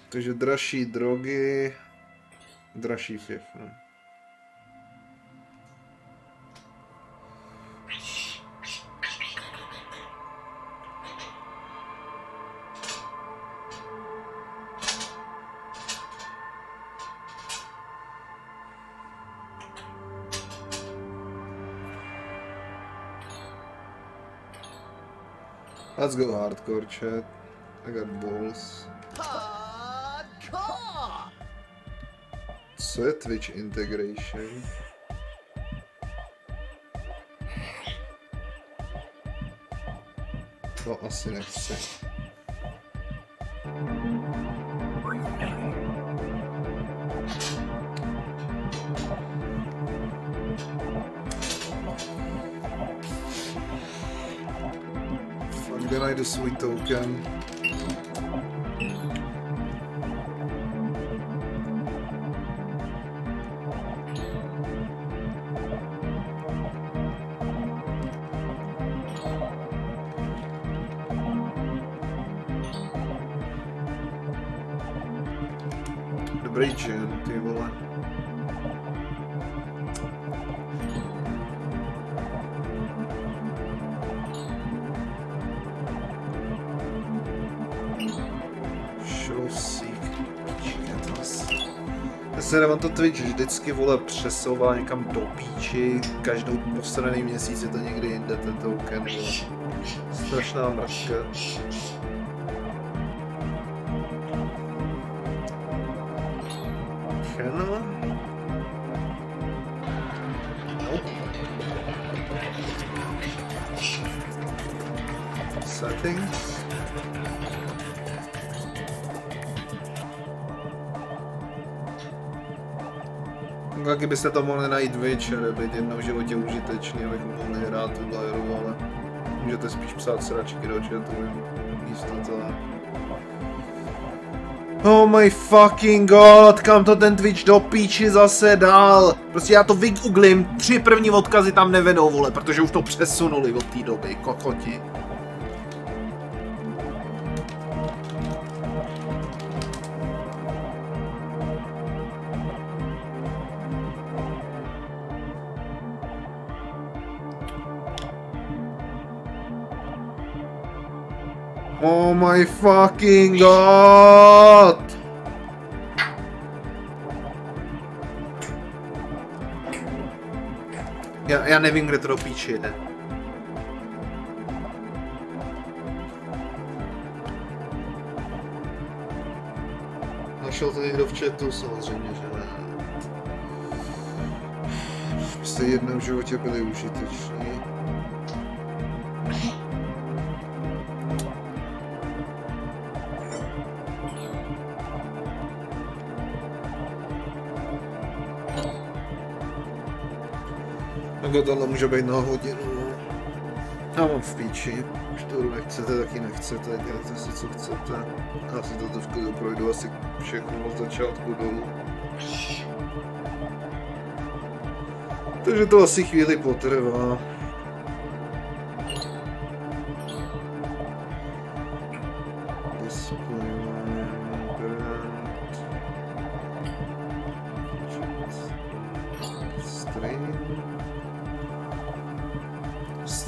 Takže dražší drogy, dražší piv, no. Let's go hardcore, chat. I got balls. Co je Twitch integration? To asi nechci. Fuck, kde najdu svůj token? Dobrý džem, ty vole. Já se nemám to Twitch vždycky, vole, přesouvá někam do píči, každou poslední měsíc je to někdy jinde, ten token, vole. Strašná mračka. No. Settings. Taky byste to mohli najít večer, být jednou v životě užitečný, abychom mohli hrát tuhle hru, ale můžete spíš psát sračky do chatu místo toho. Oh my fucking god, kam to ten Twitch do píči zase dal? Prostě já to vygooglím, 3 první odkazy tam nevedou, vole, protože už to přesunuli od té doby, kokoti. Oh my fucking god! Já nevím, kde to do píči jde. Našel to někdo v chatu, samozřejmě, že ne. Jste jednou v životě byli užiteční. Jako tohle může být na hodinu. Já mám v píči. Už to nechcete, taky nechcete, dělejte si co chcete. Já si toto v klidu projdu asi všechno od začátku dolů. Takže to asi chvíli potrvá.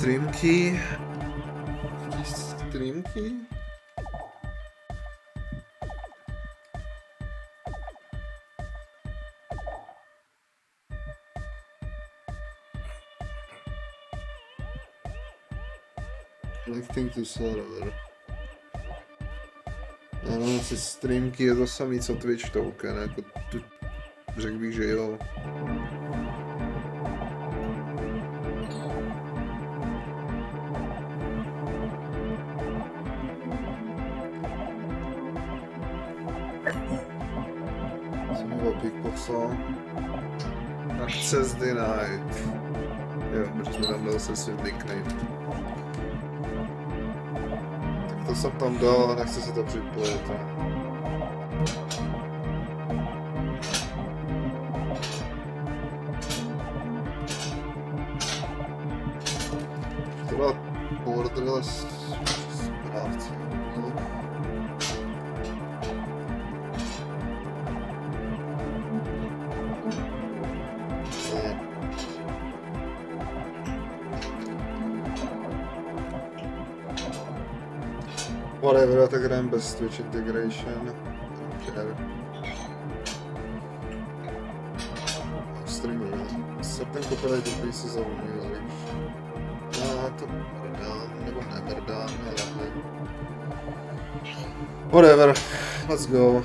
Streamky. Streamky. Connecting to server. Ano, asi streamky je to samý co Twitch token, jako tu řekl bych, že jo. Access denied. Jo, protože jsme tam dal se svým nickname. Tak to jsem tam dal a nechci se to připojit. To byla borderless správce. No. Whatever, tak jdem bez Twitch integration. Care. Streamuju. Certain copyright increases of music. To mrdám, nebo nemrdám, ale... Whatever, let's go.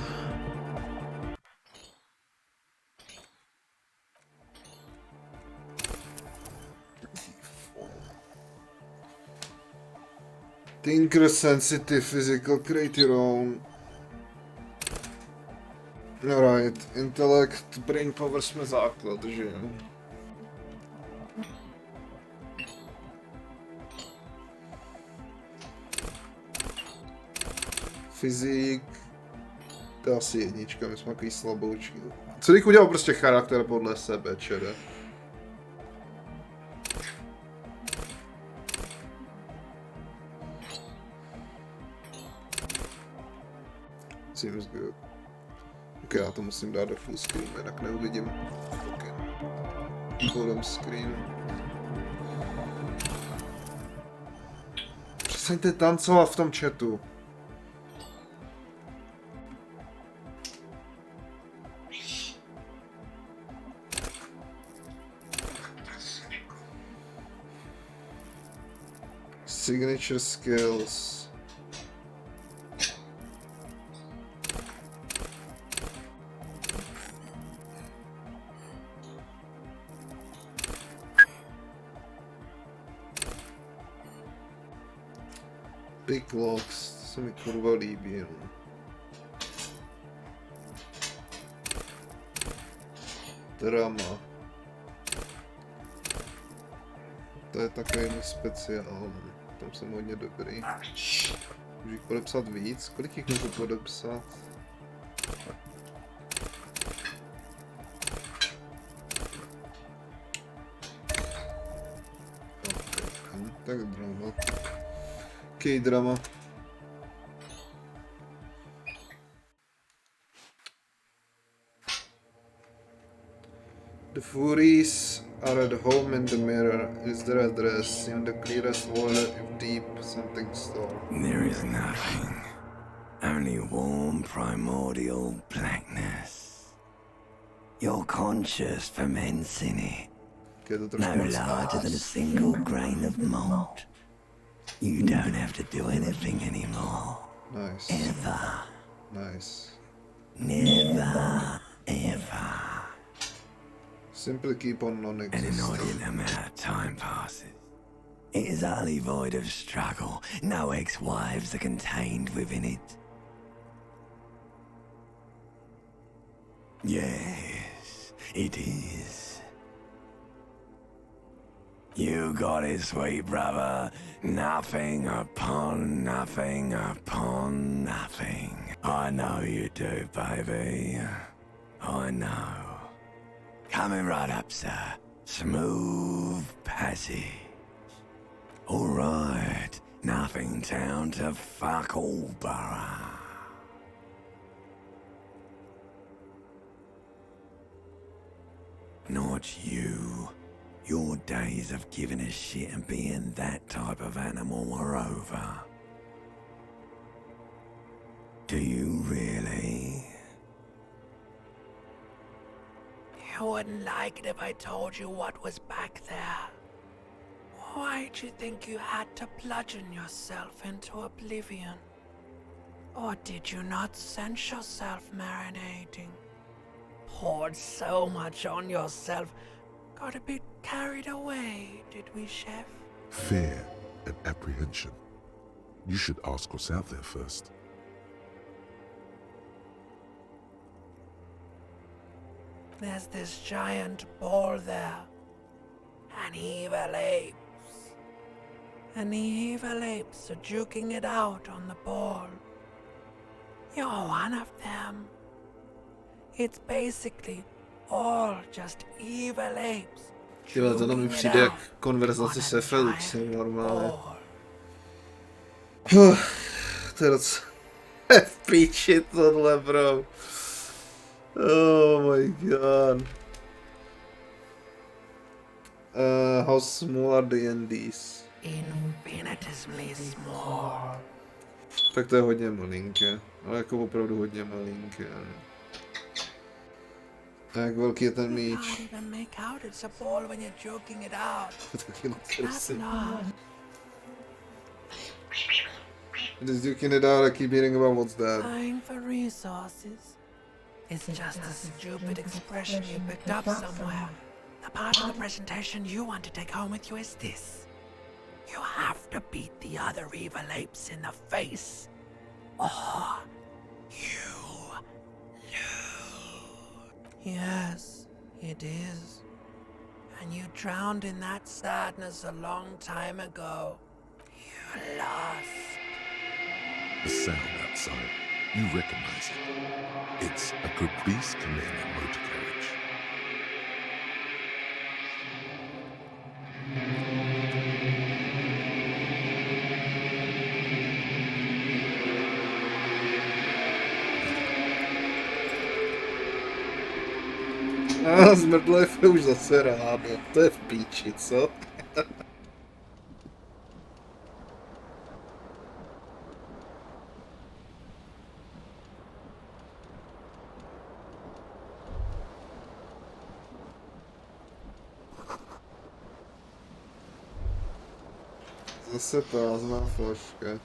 Tinker sensitive physical, create your own. Alright, intellect, brain power jsme základ, že jo? Fyzik, to je asi jednička, my jsme takový slaboučky. Co bych udělal prostě charakter podle sebe, čere? Seems good. Ok, já to musím dát do full screen, jinak neuvidím. Ok. Bottom screen. Přestaňte tancovat v tom chatu. Signature skills. Big locks, to se mi kurva líbí, no. Drama. To je takový speciální, tam jsem hodně dobrý. Můžu jich podepsat víc? Kolik jich můžu podepsat? Tak drama. K-drama. The Furies are at home in the mirror. Is their address in the clearest water if deep something store? There is nothing. Only warm primordial blackness. Your conscious ferments in it. No larger than a single grain of malt. You don't have to do anything anymore. Nice. Ever. Nice. Never, ever. Simply keep on An non-existent. inordinate amount of time passes. It is utterly void of struggle. No ex-wives are contained within it. Yes, it is. You got it, sweet brother. Nothing upon nothing upon nothing. I know you do, baby. I know. Coming right up, sir. Smooth passage. All right. Nothing down to fuck all borough. Not you. Your days of giving a shit and being that type of animal are over. Do you really? You wouldn't like it if I told you what was back there. Why'd you think you had to bludgeon yourself into oblivion? Or did you not sense yourself marinating? Poured so much on yourself. Got a bit carried away, did we, Chef? Fear and apprehension. You should ask what's out there first. There's this giant ball there. An evil apes. And the evil apes are juking it out on the ball. You're one of them. It's basically all just evil apes. Tyhle, to mi přijde jak konverzace se Felixem normálně. To je docela v píči tohle, bro. Oh my god. How small are the NDs? Infinitesimally small. Tak to je hodně malinké, ale jako opravdu hodně malinké. A jak velký je ten You míč? can't even make out it's a ball when you're joking it out. To taky At netrusím. last. Just duking it out, I keep hearing about what's that. Dying for resources. It's just a stupid expression you picked up somewhere. The part of the presentation you want to take home with you is this. You have to beat the other evil apes in the face, or you lose. Yes, it is. And you drowned in that sadness a long time ago. You lost. The sound outside, you recognize it. It's a Caprice Canena motor carriage. A zmrdlev už zase ráno, to je v píči, co? Zase prázdná flaška.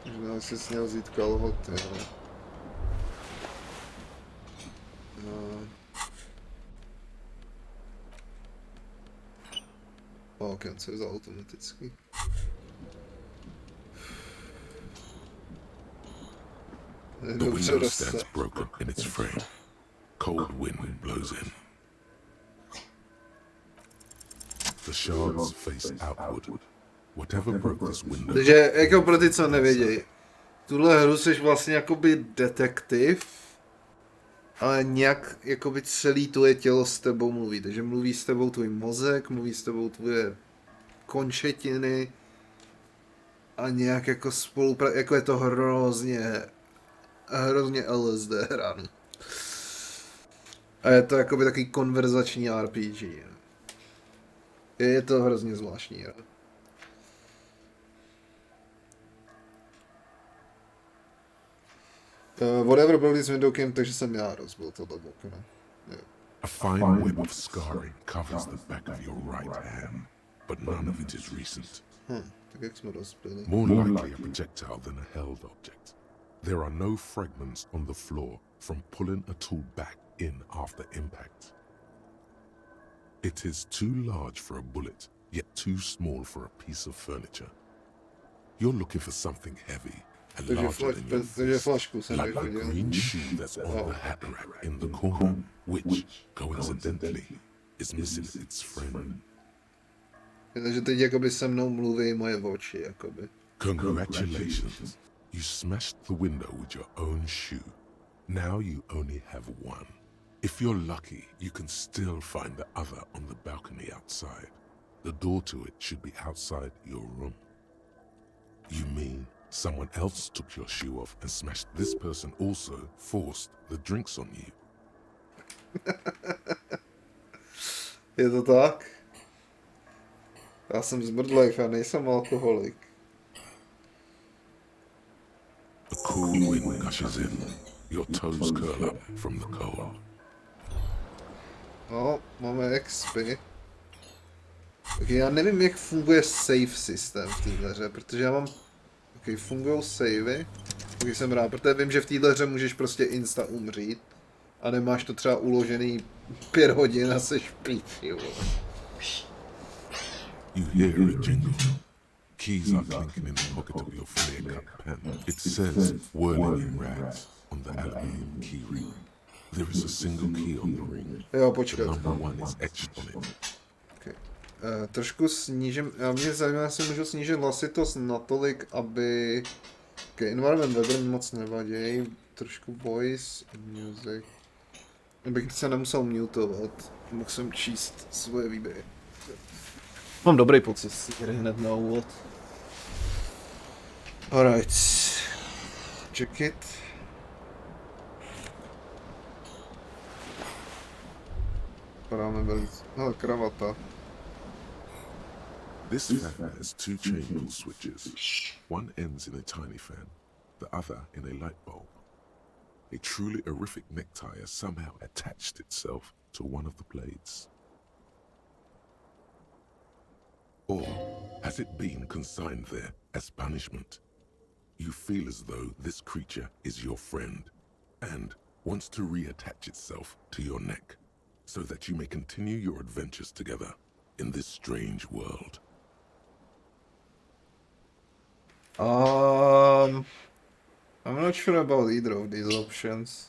Možná si směl vzít kalhoty, ale... Ok, on se vzal automaticky. The window stands broken in its frame. Cold wind blows in. The shards face outward. Whatever broke this window. Takže jako pro ty, co nevědějí, tuhle hru jsi vlastně jakoby detektiv, ale nějak jakoby celý tvoje tělo s tebou mluví. Takže mluví s tebou tvůj mozek, mluví s tebou tvoje končetiny a nějak jako jako je to hrozně LSD hra. A je to jakoby takový konverzační RPG. Je to hrozně zvláštní hra. Whatever broke this window came, takže jsem já rozbil tohle okno. A fine web of scarring covers the back of your right hand, but none of it is recent. Tak jak jsme rozbili. More likely a projectile than a held object. There are no fragments on the floor from pulling a tool back in after impact. It is too large for a bullet, yet too small for a piece of furniture. You're looking for something heavy and larger than your Takže fist, flašku jsem like the neviděl. green shoe that's on the hat rack in the corner, which, coincidentally, is missing its friend. Takže teď jakoby se mnou mluví moje oči, jakoby. Congratulations. You smashed the window with your own shoe. Now you only have one. If you're lucky, you can still find the other on the balcony outside. The door to it should be outside your room. You mean someone else took your shoe off and smashed this person also forced the drinks on you? Je to tak? Já jsem zmrdlej, já nejsem alkoholik. A cool wind gushes in. Your toes curl up from the cold. No, máme XP. Ok, já nevím, jak funguje save systém v téhle hře, protože já mám... Ok, fungují savey. Ok, jsem rád, protože vím, že v téhle hře můžeš prostě insta umřít. A nemáš to třeba uložený 5 hodin a seš v píči, vole. You hear a jingle. Keys are clinking in the pocket of your flare cut pen. It says whirling in rags on the aluminium key ring. There is a single key on the ring. Jo, The počkat. number 1 is etched on it. Okay. Trošku snížím, mě zajímá, jestli můžu snížit hlasitost natolik, aby... Ok, environment weather moc nevadí, trošku voice, music. Abych se nemusel mutovat, mohl jsem číst svoje výběry. Mám dobrý pocit z té hry hned na úvod. Alright. Check it. Padáme velice... Hele, kravata. This fan has two chain pull switches. One ends in a tiny fan, the other in a light bulb. A truly horrific necktie has somehow attached itself to one of the blades. Or has it been consigned there as punishment? You feel as though this creature is your friend and wants to reattach itself to your neck so that you may continue your adventures together in this strange world. I'm not sure about either of these options.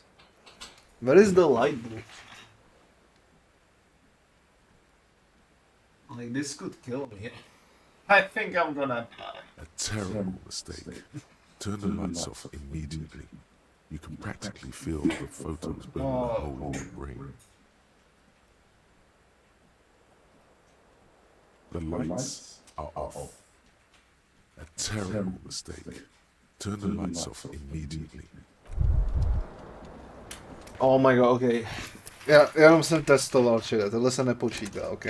Where is the light bulb? Like, this could kill me. I think I'm gonna die. A terrible mistake. Turn the lights off immediately. You can practically feel the photons burning a hole in your brain. The lights are off. A terrible mistake. Turn the lights off immediately. Oh my god, okay. Já jenom jsem testoval čili, tohle se nepočítá, ok?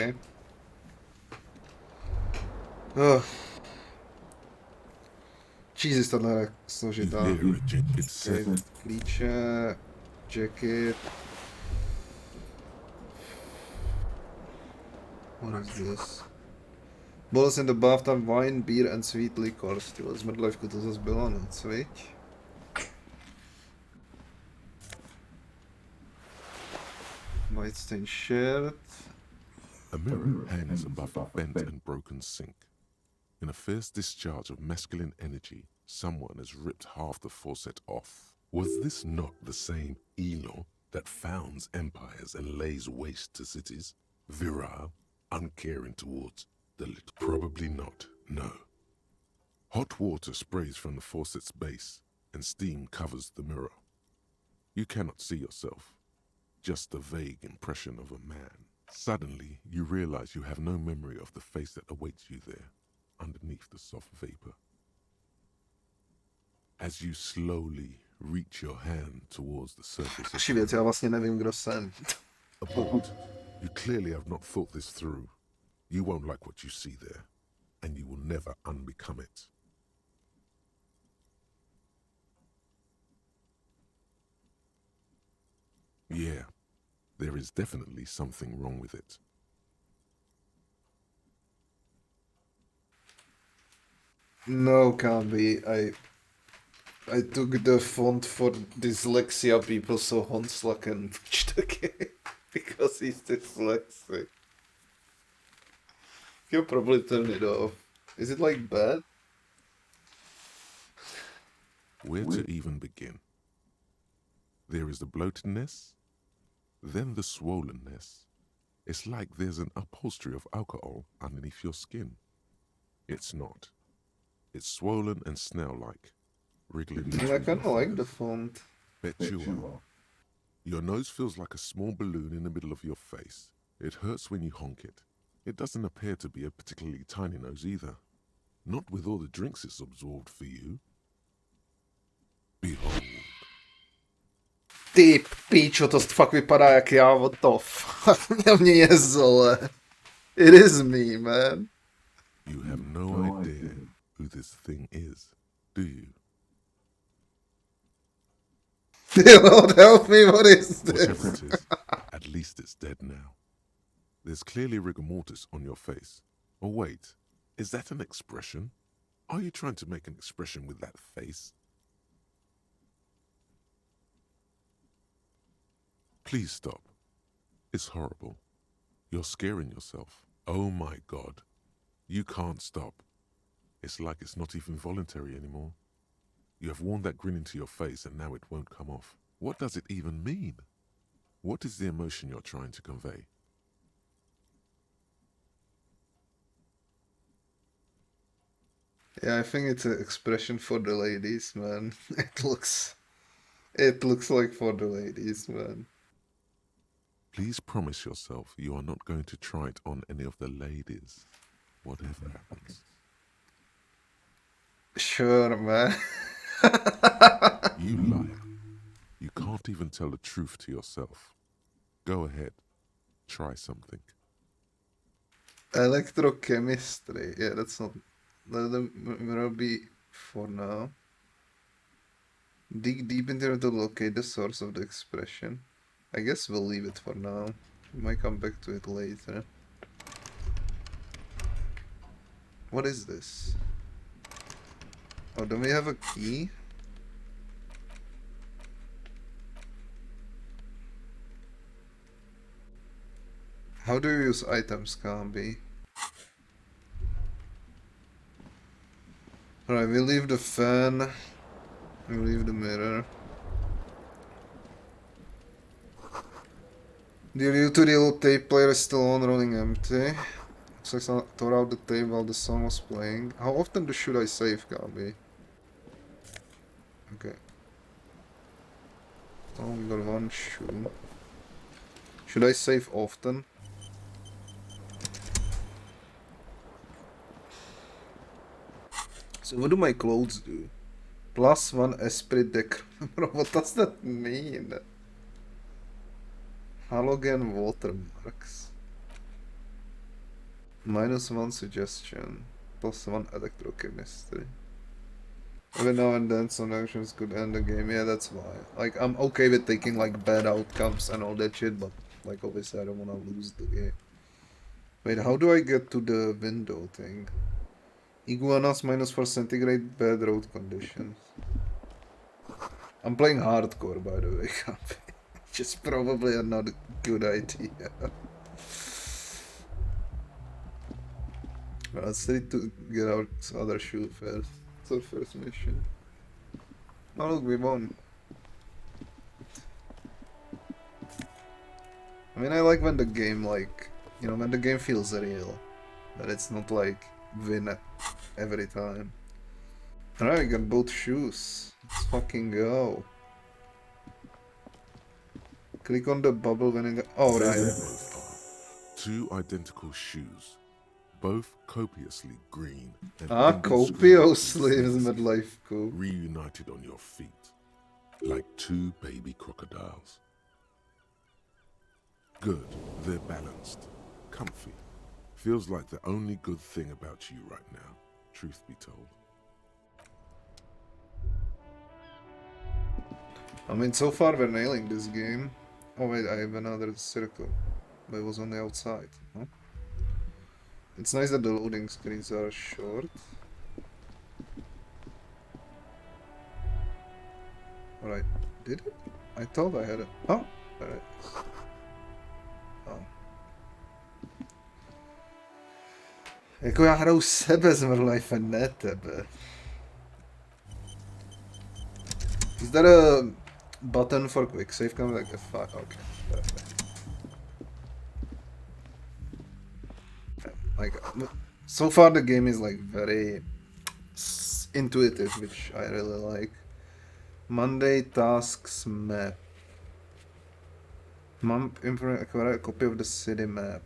Jesus, tohle je složitá. Okay. Klíče, jacket. What is this? Bottles in the bathtub, wine, beer and sweet liquors. Tyhle zmrdlavku to zase bylo, no, cvič. White stain shirt. A mirror hangs above a bent and broken sink. In a fierce discharge of masculine energy, someone has ripped half the faucet off. Was this not the same Elo that founds empires and lays waste to cities? Virile, uncaring towards the little? Probably not, no. Hot water sprays from the faucet's base, and steam covers the mirror. You cannot see yourself, just a vague impression of a man. Suddenly, you realize you have no memory of the face that awaits you there, underneath the soft vapor. As you slowly reach your hand towards the surface of Věc, já vlastně nevím, kdo jsem. Abort. You clearly have not thought this through. You won't like what you see there, and you will never unbecome it. Yeah, there is definitely something wrong with it. No, can't be. I took the font for dyslexia people, so Honslaken took it because he's dyslexic. He'll probably turn it off. Is it like bad? Where to even begin? There is the bloatedness, then the swollenness. It's like there's an upholstery of alcohol underneath your skin. It's not. It's swollen and snail-like, wriggling. I kind of like the font. Bet you are. Your nose feels like a small balloon in the middle of your face. It hurts when you honk it. It doesn't appear to be a particularly tiny nose either. Not with all the drinks it's absorbed for you. Behold. Ty píčo, to fakt vypadá jak já, what the fuck. Na mě je zole. It is me, man. You have no idea who this thing is, do you? Lord help me, what is this? Whatever it is, at least it's dead now. There's clearly rigor mortis on your face. Or wait, is that an expression? Are you trying to make an expression with that face? Please stop. It's horrible. You're scaring yourself. Oh my God. You can't stop. It's like it's not even voluntary anymore. You have worn that grin into your face and now it won't come off. What does it even mean? What is the emotion you're trying to convey? Yeah, I think it's an expression for the ladies, man. It looks like for the ladies, man. Please promise yourself you are not going to try it on any of the ladies, whatever happens. Sure, man. You liar. You can't even tell the truth to yourself. Go ahead. Try something. Electrochemistry. Yeah, that's not. Let the mirror be for now. Dig deep into it to locate the source of the expression. I guess we'll leave it for now. We might come back to it later. What is this? Oh, don't we have a key? How do you use items, Kambi? Alright, we leave the fan. We leave the mirror. The utility tape player is still on, running empty. Looks like someone tore out the tape while the song was playing. How often should I save, Kambi? Okay. Oh, we got one shoe. Should I save often? So what do my clothes do? +1 esprit deck. Bro, what does that mean? Halogen watermarks. -1 suggestion. +1 electrochemistry. Every now and then some actions could end the game. Yeah, that's why. Like, I'm okay with taking like bad outcomes and all that shit, but like obviously I don't wanna lose the game. Wait, how do I get to the window thing? Iguanas -4 centigrade, bad road conditions. I'm playing hardcore, by the way. Which is probably not a good idea. Let's need to get our other shoe first. It's our first mission. Oh look, we won. I mean, I like when the game, like, you know, when the game feels real. That it's not like win every time. Alright, we got both shoes. Let's fucking go. Click on the bubble when it oh, There right. they both are. Two identical shoes, both copiously green and Copiously is indiscriminately midlife cool. reunited on your feet, like two baby crocodiles. Good, they're balanced, comfy. Feels like the only good thing about you right now, truth be told. I mean, so far we're nailing this game. Oh wait, I have another circle. But it was on the outside. Huh? It's nice that the loading screens are short. Alright, did it? I thought I had it. Oh, there it is. Oh. Jako já hraju sebe z Life, ne tebe. Is there a button for quick save? Kind of like a fuck. Okay, perfect. Like, so far the game is like very intuitive, which I really like. Monday tasks map. Map acquire a copy of the city map.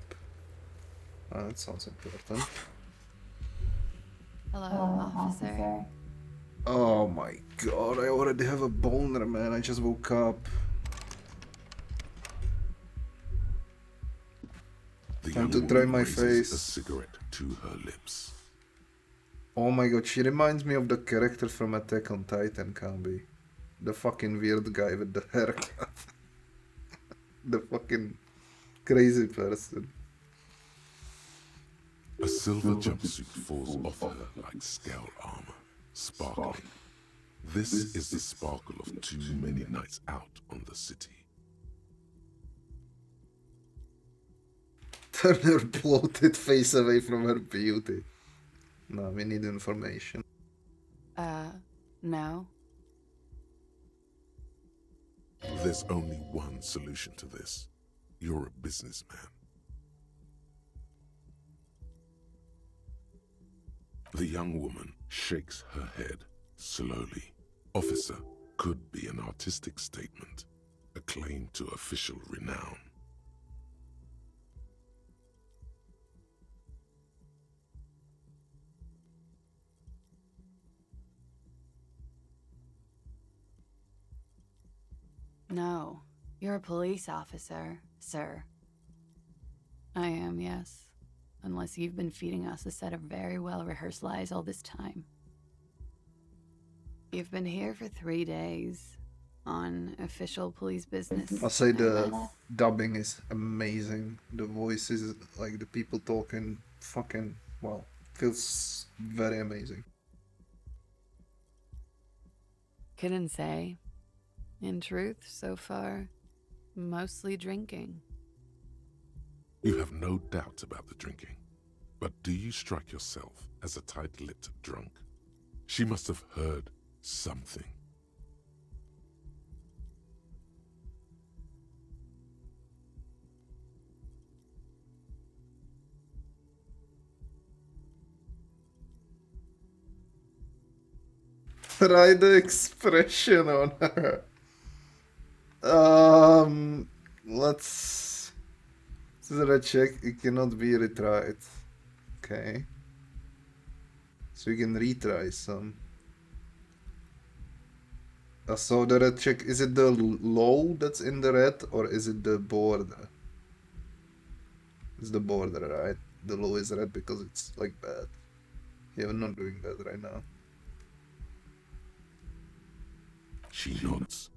Oh, that sounds important. Hello, officer. Oh my god, I already have a boner, man. I just woke up. The Time young to try woman my raises face. a cigarette to her lips. Oh my god, she reminds me of the character from Attack on Titan, Kambi. The fucking weird guy with the haircut. The fucking crazy person. A silver jumpsuit falls off her like scale armor, sparkling. This is the sparkle of too many nights out on the city. Turn her bloated face away from her beauty. No, we need information. No. There's only one solution to this. You're a businessman. The young woman shakes her head slowly. Officer could be an artistic statement, a claim to official renown. No. You're a police officer, sir. I am, yes. unless you've been feeding us a set of very well-rehearsed lies all this time. You've been here for 3 days on official police business. I'll say no the less. dubbing is amazing. The voices, like the people talking, fucking, well, feels very amazing. Couldn't say. In truth, so far, mostly drinking. You have no doubt about the drinking. But do you strike yourself as a tight-lipped drunk? She must have heard something. Try the expression on her. Let's... This is a red check. It cannot be retried. Okay. So you can retry some. So the red check, is it the low that's in the red, or is it the border? It's the border, right? The low is red because it's like bad. Yeah, we're not doing that right now. She nods.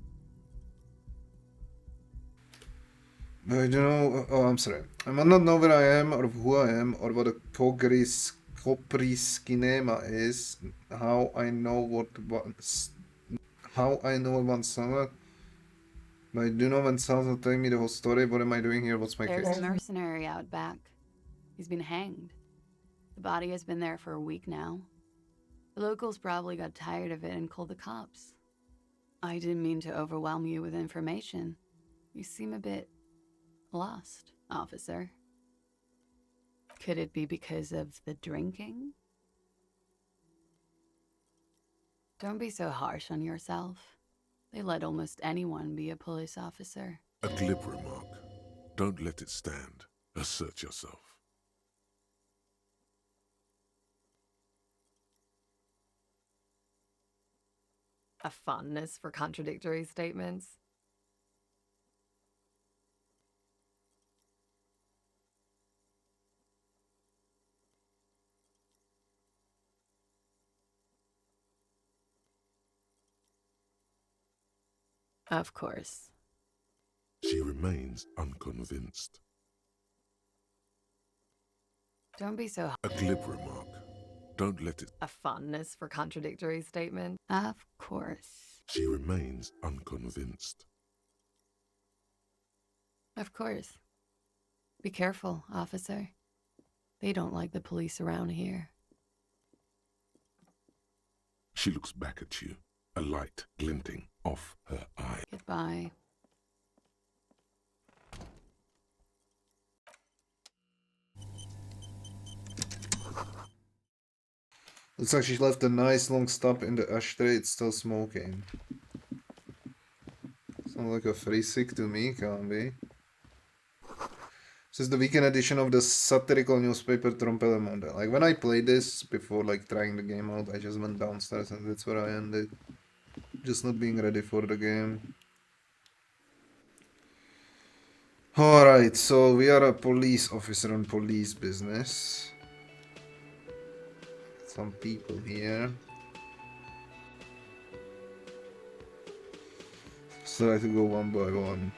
But I don't know. Oh, I'm sorry. I might not know where I am or who I am or what a Kopriskinema is. How I know what one song. But I do know when someone's not telling me the whole story. What am I doing here? What's my There's case? a mercenary out back. He's been hanged. The body has been there for a week now. The locals probably got tired of it and called the cops. I didn't mean to overwhelm you with information. You seem a bit lost, officer. Could it be because of the drinking? Don't be so harsh on yourself. They let almost anyone be a police officer. A glib remark. Don't let it stand. Assert yourself. A fondness for contradictory statements. Of course. She remains unconvinced. Don't be so... A glib remark. Don't let it... A fondness for contradictory statements. Of course. She remains unconvinced. Of course. Be careful, officer. They don't like the police around here. She looks back at you, a light glinting off her eye. Goodbye. Looks like she left a nice long stub in the ashtray. It's still smoking. Sounds like a free sick to me, can't be. This is the weekend edition of the satirical newspaper Trompelemande. Like, when I played this before, like, trying the game out, I just went downstairs and that's where I ended. Just not being ready for the game. Alright, so we are a police officer on police business. Some people here. So I have to go one by one.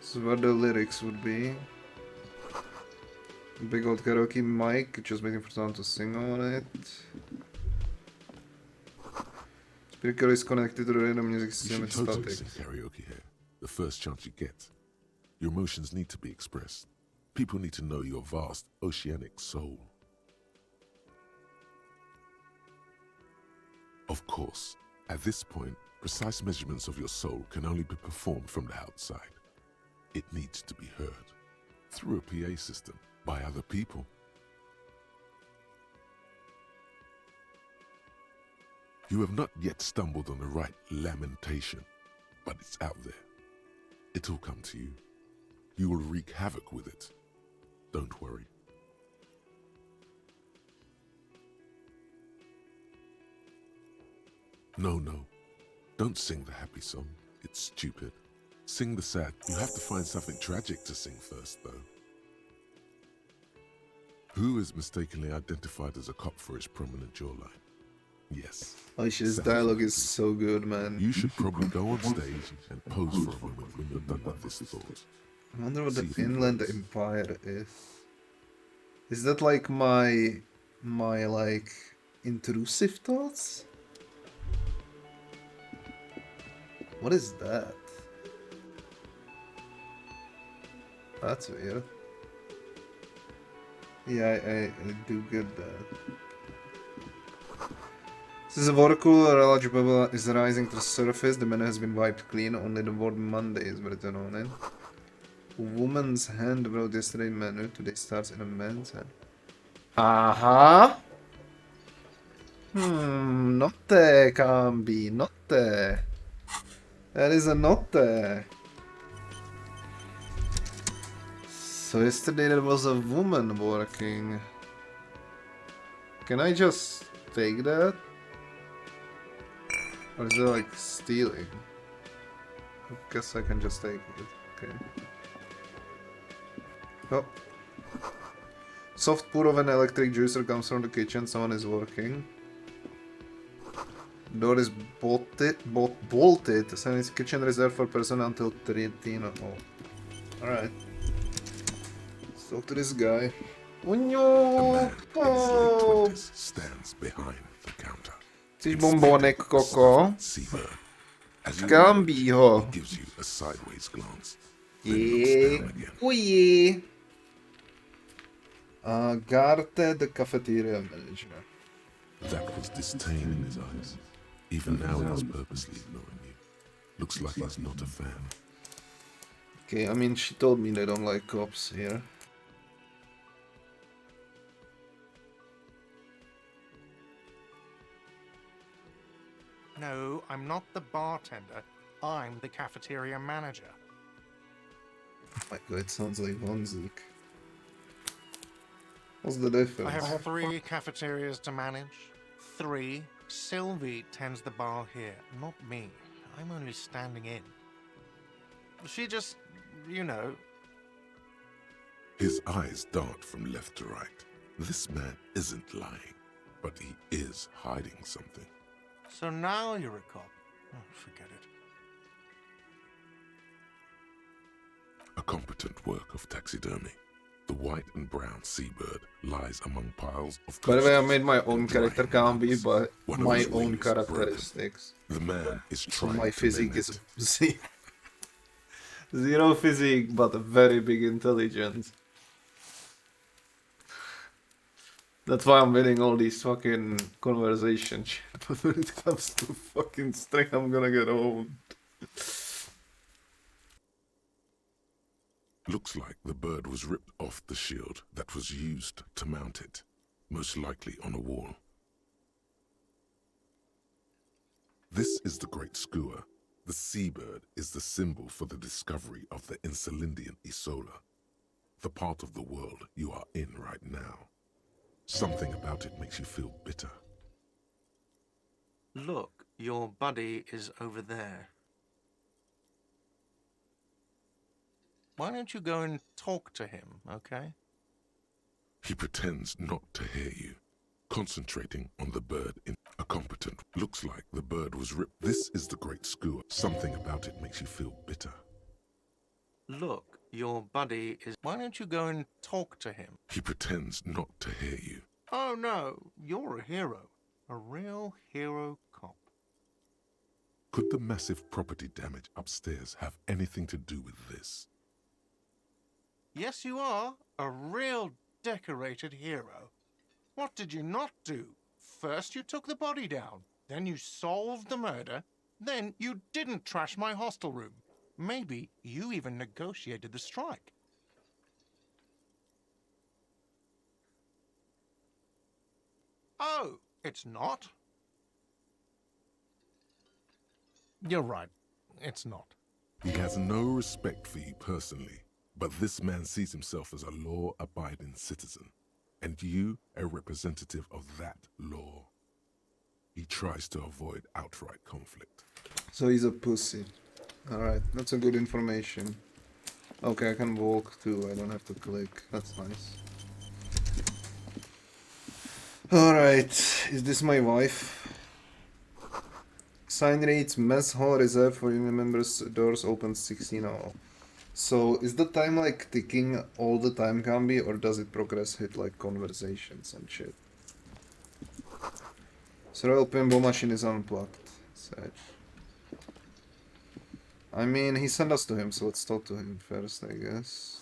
This is where the lyrics would be. Big old karaoke mic, just waiting for someone to sing on it. Speaker is connected to the random music You system, should it's totally static. sing karaoke here. The first chance you get. Your emotions need to be expressed. People need to know your vast, oceanic soul. Of course, at this point, precise measurements of your soul can only be performed from the outside. It needs to be heard, through a PA system, by other people. You have not yet stumbled on the right lamentation, but it's out there. It'll come to you. You will wreak havoc with it. Don't worry. No. Don't sing the happy song. It's stupid. Sing the sad. You have to find something tragic to sing first, though. Who is mistakenly identified as a cop for his prominent jawline? Yes. Oh shit, his Sounds dialogue like is you. so good, man. You should probably go on stage and pose for a moment when you're done with this thought. I wonder what See the if it Inland works. Empire is. Is that like my like intrusive thoughts? What is that? That's weird. Yeah, I do get that. Since the water cooler large bubble is rising to the surface, the menu has been wiped clean, only the word Monday is written on it. Woman's hand wrote yesterday menu, today starts in a man's hand. Aha! Notte, Cambi, notte. That is a notte. So yesterday there was a woman working. Can I just take that? Or is it like stealing? I guess I can just take it. Okay. Oh. Soft pour of an electric juicer comes from the kitchen. Someone is working. Door is bolted. So it's kitchen reserved for person until 13. Oh. Alright. Let's talk to this guy. A man in his late 20s stands behind the counter. Chceš bombonek, Koko? Seabird. As you Cambi approach, ho. he gives you a sideways glance. Then looks down again. Oje. Garte, the cafeteria manager. That was disdain in his eyes. Even now he is purposely ignoring you. Looks like he's not a fan. Okay, I mean, she told me they don't like cops here. No, I'm not the bartender. I'm the cafeteria manager. Oh my god, it sounds like Vonzik. What's the I difference? have 3 cafeterias to manage. 3. Sylvie tends the bar here, not me. I'm only standing in. She just, you know. His eyes dart from left to right. This man isn't lying, but he is hiding something. So now you're a cop. Oh, forget it. A competent work of taxidermy. The white and brown seabird lies among piles of By the way, I coasters made my own and character drying Cambi, nuts. but One of my his own wings broken. characteristics. The man is So trying my to physique mend is it. zero physique, but a very big intelligence. That's why I'm winning all these fucking conversations. But when it comes to fucking string, I'm gonna get old. Looks like the bird was ripped off the shield that was used to mount it, most likely on a wall. This is the great skua. The seabird is the symbol for the discovery of the Insulindian Isola, the part of the world you are in right now. Something about it makes you feel bitter. Look, your buddy is over there. Why don't you go and talk to him, okay? He pretends not to hear you, concentrating on the bird in a competent. Looks like the bird was ripped. This is the great skua. Something about it makes you feel bitter. Look, your buddy is... Why don't you go and talk to him? He pretends not to hear you. Oh no, you're a hero. A real hero cop. Could the massive property damage upstairs have anything to do with this? Yes, you are. A real decorated hero. What did you not do? First you took the body down, then you solved the murder, then you didn't trash my hostel room. Maybe you even negotiated the strike. Oh, it's not? You're right. It's not. He has no respect for you personally, but this man sees himself as a law-abiding citizen, and you a representative of that law. He tries to avoid outright conflict. So he's a pussy. Alright, that's a good information. Okay, I can walk too, I don't have to click. That's nice. Alright, is this my wife? Sign reads mess hall reserved for union members, doors open 16:00. So is the time like ticking all the time, Gambi, or does it progress hit like conversations and shit? Cereal pinball machine is unplugged. Sad. I mean, he sent us to him, so let's talk to him first, I guess.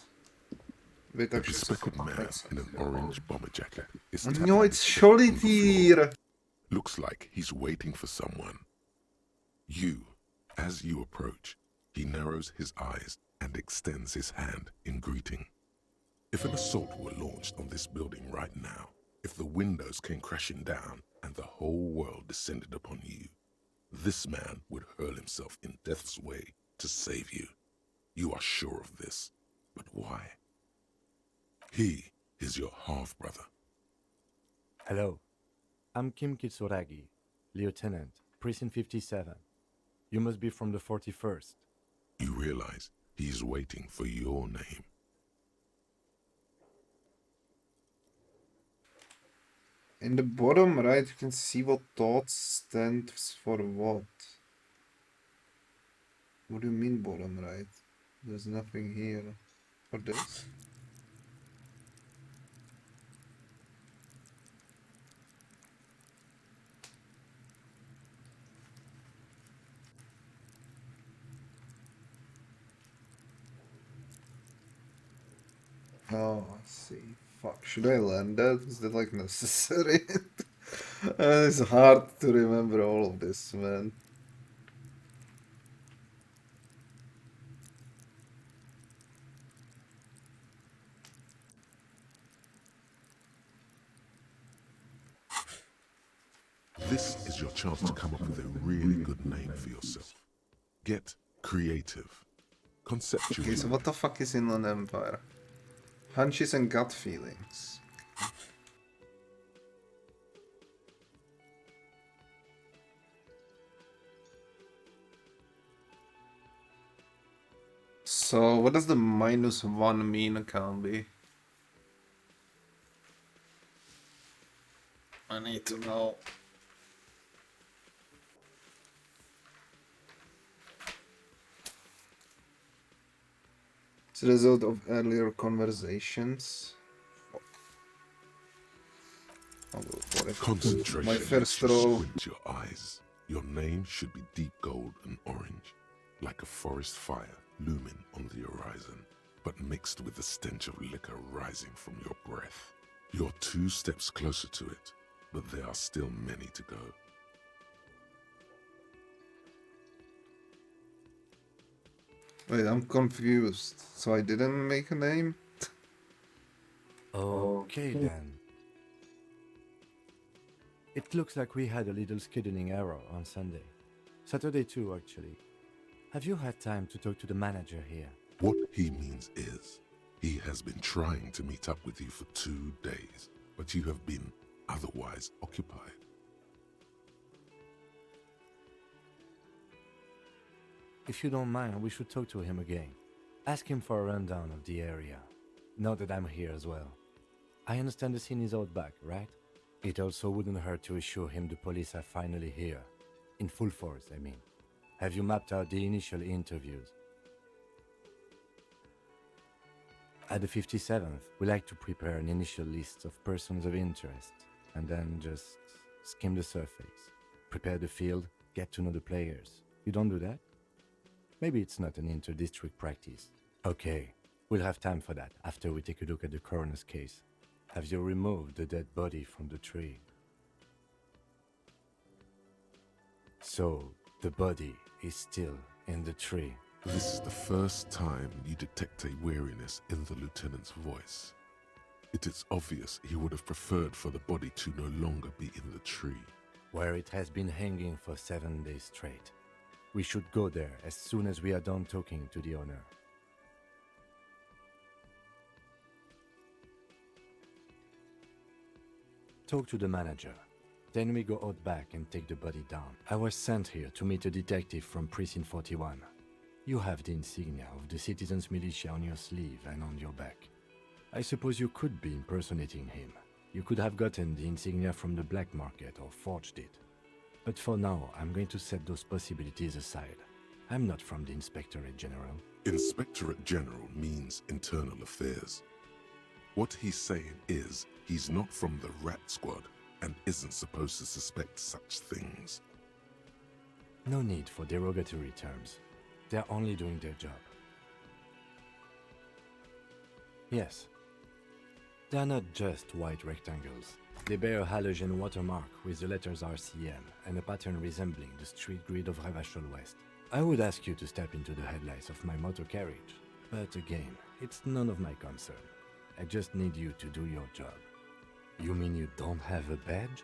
Wait, The actually, bespectacled man in an orange bomber jacket is no, tapping it's his foot on the floor. Solitaire! Looks like he's waiting for someone. As you approach, he narrows his eyes and extends his hand in greeting. If an assault were launched on this building right now, if the windows came crashing down and the whole world descended upon you, this man would hurl himself in death's way to save you. You are sure of this, but why? He is your half-brother. Hello, I'm Kim Kitsuragi, Lieutenant, Precinct 57. You must be from the 41st. You realize he's waiting for your name. In the bottom right, you can see what dots stands for what. What do you mean bottom right? There's nothing here. Or this? Oh, I see. Fuck, should I learn that? Is that like necessary? It's hard to remember all of this, man. This is your chance to come up with a really good name for yourself. Get creative. Conceptualize. Okay, so what the fuck is Inland Empire? Hunches and gut feelings. So, what does the -1 mean, Camby? I need to know. It's a result of earlier conversations. I'll go for it. Concentration. My first makes you roll. Squint your eyes. Your name should be deep gold and orange, like a forest fire looming on the horizon, but mixed with the stench of liquor rising from your breath. You're 2 steps closer to it, but there are still many to go. Wait, I'm confused. So I didn't make a name? Okay then. It looks like we had a little scheduling error on Sunday. Saturday too, actually. Have you had time to talk to the manager here? What he means is, he has been trying to meet up with you for 2 days, but you have been otherwise occupied. If you don't mind, we should talk to him again. Ask him for a rundown of the area. Now that I'm here as well. I understand the scene is out back, right? It also wouldn't hurt to assure him the police are finally here. In full force, I mean. Have you mapped out the initial interviews? At the 57th, we like to prepare an initial list of persons of interest, and then just skim the surface. Prepare the field, get to know the players. You don't do that? Maybe it's not an inter-district practice. Okay, we'll have time for that after we take a look at the coroner's case. Have you removed the dead body from the tree? So, the body is still in the tree. This is the first time you detect a weariness in the lieutenant's voice. It is obvious he would have preferred for the body to no longer be in the tree. Where it has been hanging for 7 days straight. We should go there as soon as we are done talking to the owner. Talk to the manager. Then we go out back and take the body down. I was sent here to meet a detective from Precinct 41. You have the insignia of the Citizens Militia on your sleeve and on your back. I suppose you could be impersonating him. You could have gotten the insignia from the black market or forged it. But for now, I'm going to set those possibilities aside. I'm not from the Inspectorate General. Inspectorate General means internal affairs. What he's saying is he's not from the Rat Squad and isn't supposed to suspect such things. No need for derogatory terms. They're only doing their job. Yes. They're not just white rectangles. They bear a halogen watermark with the letters RCM and a pattern resembling the street grid of Ravachol West. I would ask you to step into the headlights of my motor carriage, but again, it's none of my concern. I just need you to do your job. You mean you don't have a badge?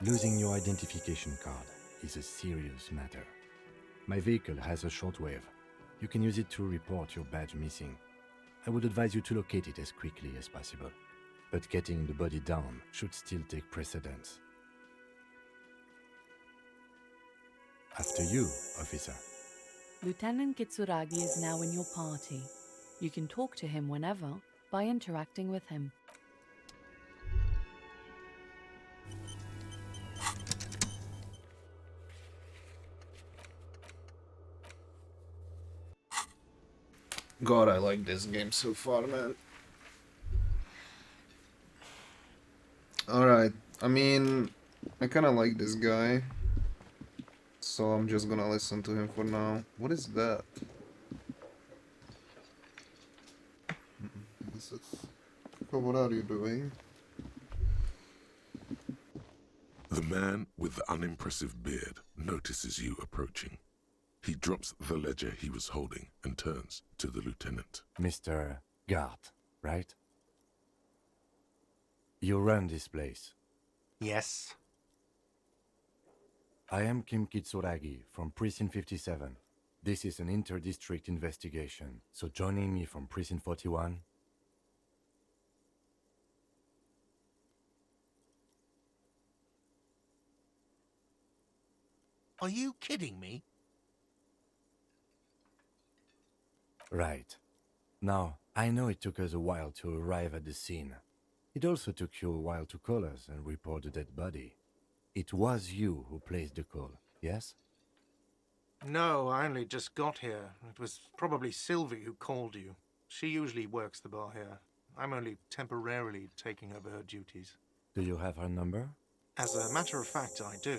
Losing your identification card is a serious matter. My vehicle has a shortwave. You can use it to report your badge missing. I would advise you to locate it as quickly as possible. But getting the body down should still take precedence. After you, officer. Lieutenant Kitsuragi is now in your party. You can talk to him whenever by interacting with him. God, I like this game so far, man. Alright, I mean, I kinda like this guy. So I'm just gonna listen to him for now. What is that? What are you doing? The man with the unimpressive beard notices you approaching. He drops the ledger he was holding and turns to the lieutenant. Mr. Gart, right? You run this place. Yes. I am Kim Kitsuragi from Precinct 57. This is an inter-district investigation, so joining me from Precinct 41... Are you kidding me? Right. Now, I know it took us a while to arrive at the scene. It also took you a while to call us and report the dead body. It was you who placed the call, yes? No, I only just got here. It was probably Sylvie who called you. She usually works the bar here. I'm only temporarily taking over her duties. Do you have her number? As a matter of fact, I do.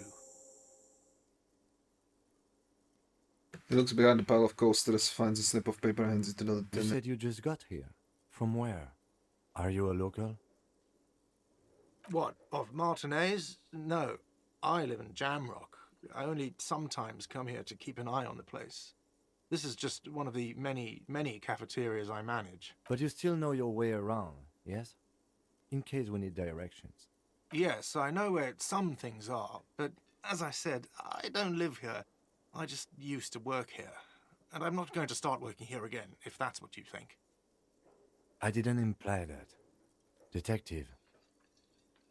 He looks behind a pile of coasters, finds a slip of paper, hands it to the You lieutenant. said you just got here. From where? Are you a local? What, of Martinez? No, I live in Jamrock. I only sometimes come here to keep an eye on the place. This is just one of the many cafeterias I manage. But you still know your way around, yes? In case we need directions. Yes, I know where some things are, but as I said, I don't live here. I just used to work here. And I'm not going to start working here again, if that's what you think. I didn't imply that. Detective.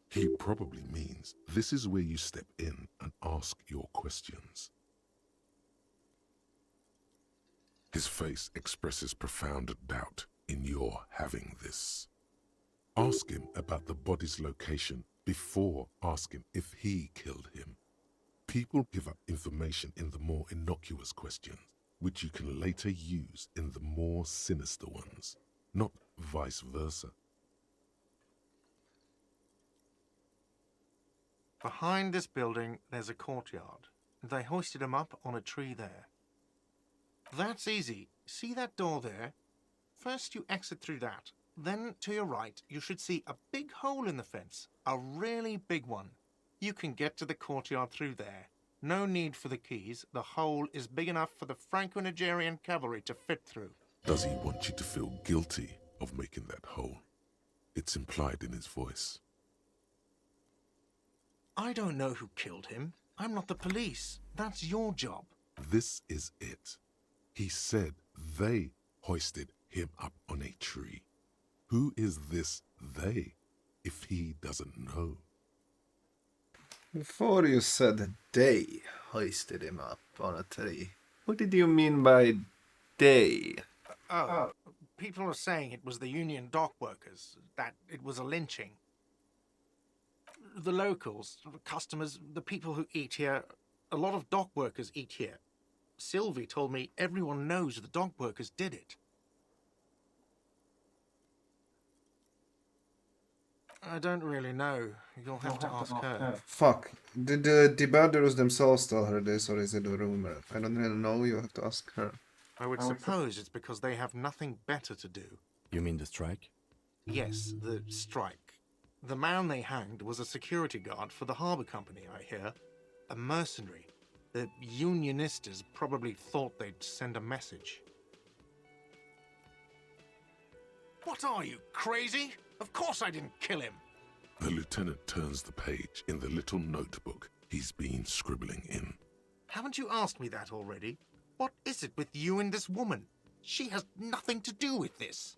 He probably means this is where you step in and ask your questions. His face expresses profound doubt in your having this. Ask him about the body's location before asking if he killed him. People give up information in the more innocuous questions, which you can later use in the more sinister ones, not vice versa. Behind this building, there's a courtyard. They hoisted him up on a tree there. That's easy. See that door there? First you exit through that. Then, to your right, you should see a big hole in the fence. A really big one. You can get to the courtyard through there. No need for the keys. The hole is big enough for the Franco-Nigerian cavalry to fit through. Does he want you to feel guilty of making that hole? It's implied in his voice. I don't know who killed him. I'm not the police. That's your job. This is it. He said they hoisted him up on a tree. Who is this they, if he doesn't know? Before you said that they hoisted him up on a tree, what did you mean by they? Oh, people are saying it was the union dock workers, that it was a lynching. The locals, the customers, the people who eat here, a lot of dock workers eat here. Sylvie told me everyone knows the dock workers did it. I don't really know. You'll have to ask her. Fuck. Did the Badgers themselves tell her this, or is it a rumor? I don't really know. You have to ask her. I would suppose it's because they have nothing better to do. You mean the strike? Yes, the strike. The man they hanged was a security guard for the harbour company, I hear. A mercenary. The unionistas probably thought they'd send a message. What are you, crazy? Of course I didn't kill him. The lieutenant turns the page in the little notebook he's been scribbling in. Haven't you asked me that already? What is it with you and this woman? She has nothing to do with this.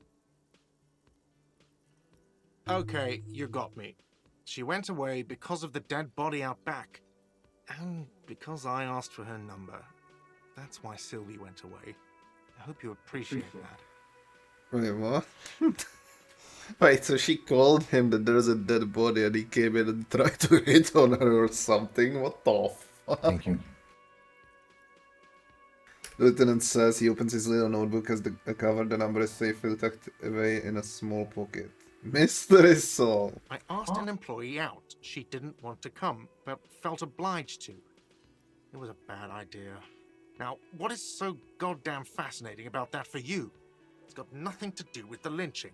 Okay, you got me. She went away because of the dead body out back. And because I asked for her number. That's why Sylvie went away. I hope you appreciate that. Wait, what? Wait, so she called him that there's a dead body and he came in and tried to hit on her or something? What the fuck? Thank you. The lieutenant says he opens his little notebook as the cover. The number is safely tucked away in a small pocket. Mystery solved. I asked an employee out. She didn't want to come, but felt obliged to. It was a bad idea. Now, what is so goddamn fascinating about that for you? It's got nothing to do with the lynching.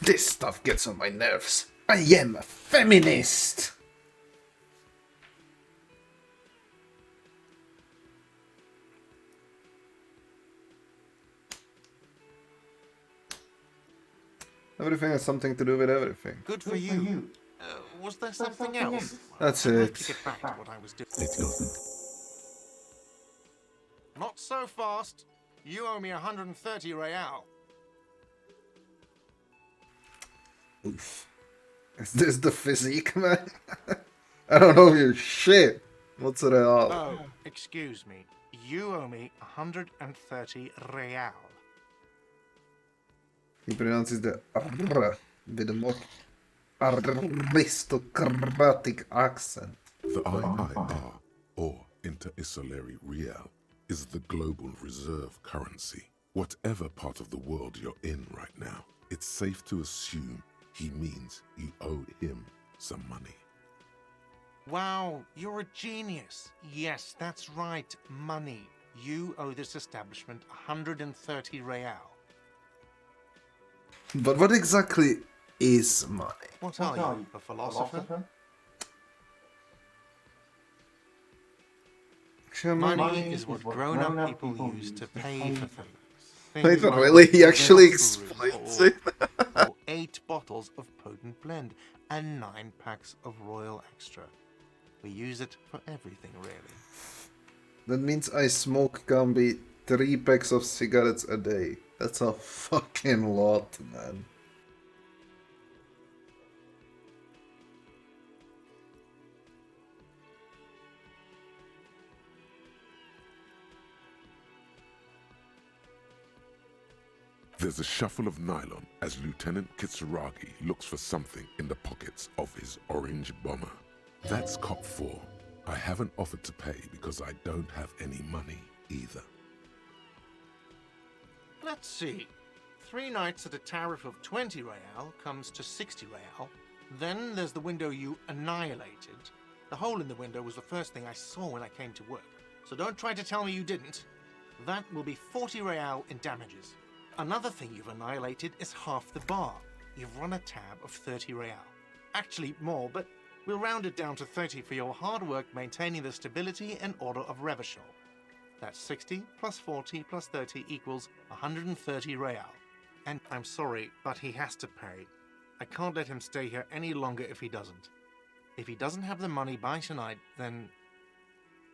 This stuff gets on my nerves. I am a feminist. Everything has something to do with everything. Good for you. Was there something else? That's I'd like it. to get back to what I was doing. Let's go. Not so fast. You owe me 130 real. Oof. Is this the physique, man? I don't know your shit. What's it all? Oh, excuse me. You owe me 130 real. He pronounces the R with a more aristocratic accent. The IIR, or Inter-Isolary Real, is the global reserve currency. Whatever part of the world you're in right now, it's safe to assume he means you owe him some money. Wow, you're a genius. Yes, that's right, money. You owe this establishment 130 real. But what exactly is money? What are you, a philosopher? Money is what grown-up people use to pay for things. Wait, but really? He actually explains it? Or 8 bottles of potent blend and 9 packs of Royal Extra. We use it for everything, really. That means I smoke Gumby 3 packs of cigarettes a day. That's a fucking lot, man. There's a shuffle of nylon as Lieutenant Kitsuragi looks for something in the pockets of his orange bomber. That's cop 4. I haven't offered to pay because I don't have any money either. Let's see. 3 nights at a tariff of 20 real comes to 60 real. Then there's the window you annihilated. The hole in the window was the first thing I saw when I came to work. So don't try to tell me you didn't. That will be 40 real in damages. Another thing you've annihilated is half the bar. You've run a tab of 30 real. Actually more, but we'll round it down to 30 for your hard work maintaining the stability and order of Revachol. That's 60 plus 40 plus 30 equals 130 real. And I'm sorry, but he has to pay. I can't let him stay here any longer if he doesn't. If he doesn't have the money by tonight, then...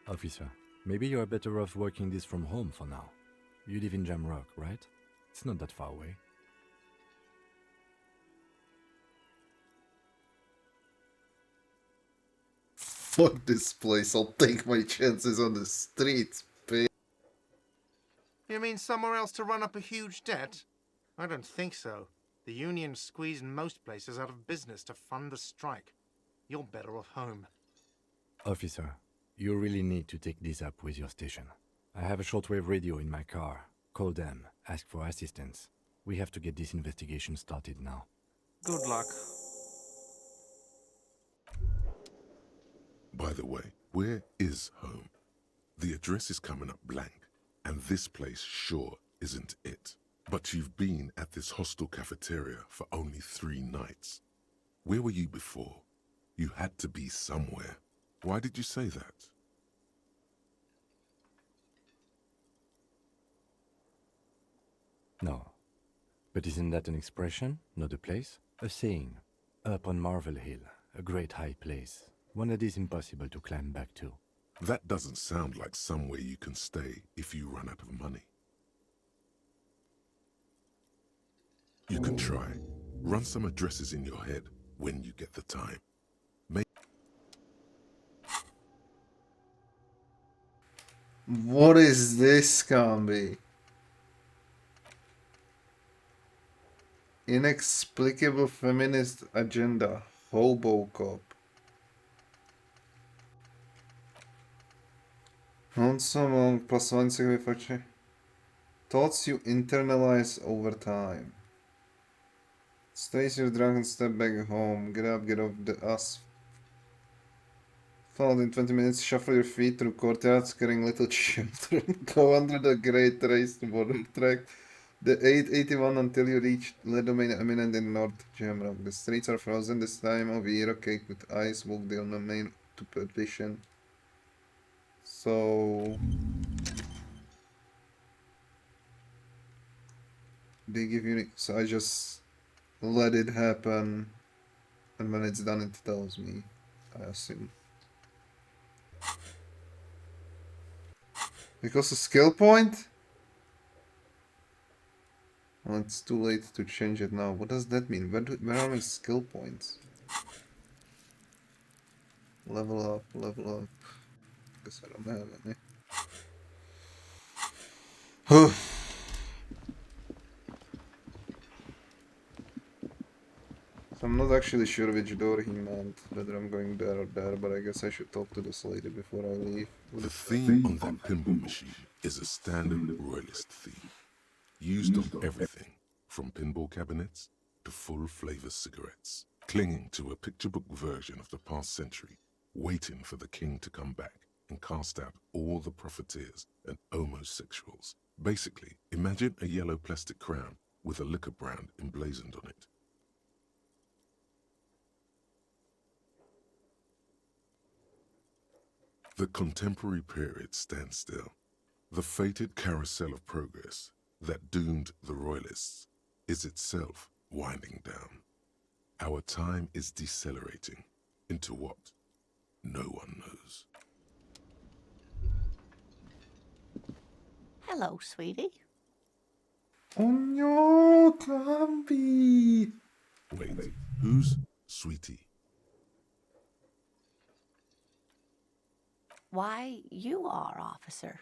Officer, maybe you're better off working this from home for now. You live in Jamrock, right? It's not that far away. Fuck this place, I'll take my chances on the streets, bitch. You mean somewhere else to run up a huge debt? I don't think so. The union squeezed most places out of business to fund the strike. You're better off home. Officer, you really need to take this up with your station. I have a shortwave radio in my car. Call them, ask for assistance. We have to get this investigation started now. Good luck. By the way, where is home? The address is coming up blank, and this place sure isn't it. But you've been at this hostel cafeteria for only 3 nights. Where were you before? You had to be somewhere. Why did you say that? No. But isn't that an expression, not a place? A saying. Up on Marvel Hill, a great high place. One that is impossible to climb back to. That doesn't sound like somewhere you can stay if you run out of money. You can try. Run some addresses in your head when you get the time. What is this, Camby? Inexplicable feminist agenda. Hobocop. Not so long, +1 significa. Thoughts you internalize over time. Stace your drunk and step back home. Get up, get off the ass. Followed in 20 minutes, shuffle your feet through courtyards carrying little children. Go under the Great Race to border track. The 881 until you reach Le Domain Eminent in North Jamrock. The streets are frozen this time of year, caked with ice. Walk the Domain to perdition. So... they give you... so I just let it happen. And when it's done it tells me, I assume. Because a skill point? Well, it's too late to change it now. What does that mean? Where are my skill points? Level up, level up. Guess I don't have any. So I'm not actually sure which door he meant, whether I'm going there or there, but I guess I should talk to this lady before I leave. The theme on that pinball machine is a standard royalist theme, used on everything from pinball cabinets to full-flavor cigarettes, clinging to a picture book version of the past century, waiting for the king to come back and cast out all the profiteers and homosexuals. Basically, imagine a yellow plastic crown with a liquor brand emblazoned on it. The contemporary period stands still. The fated carousel of progress that doomed the royalists is itself winding down. Our time is decelerating into what no one knows. Hello, sweetie. Oh no, Camby! Wait, who's Sweetie? Why, you are, officer.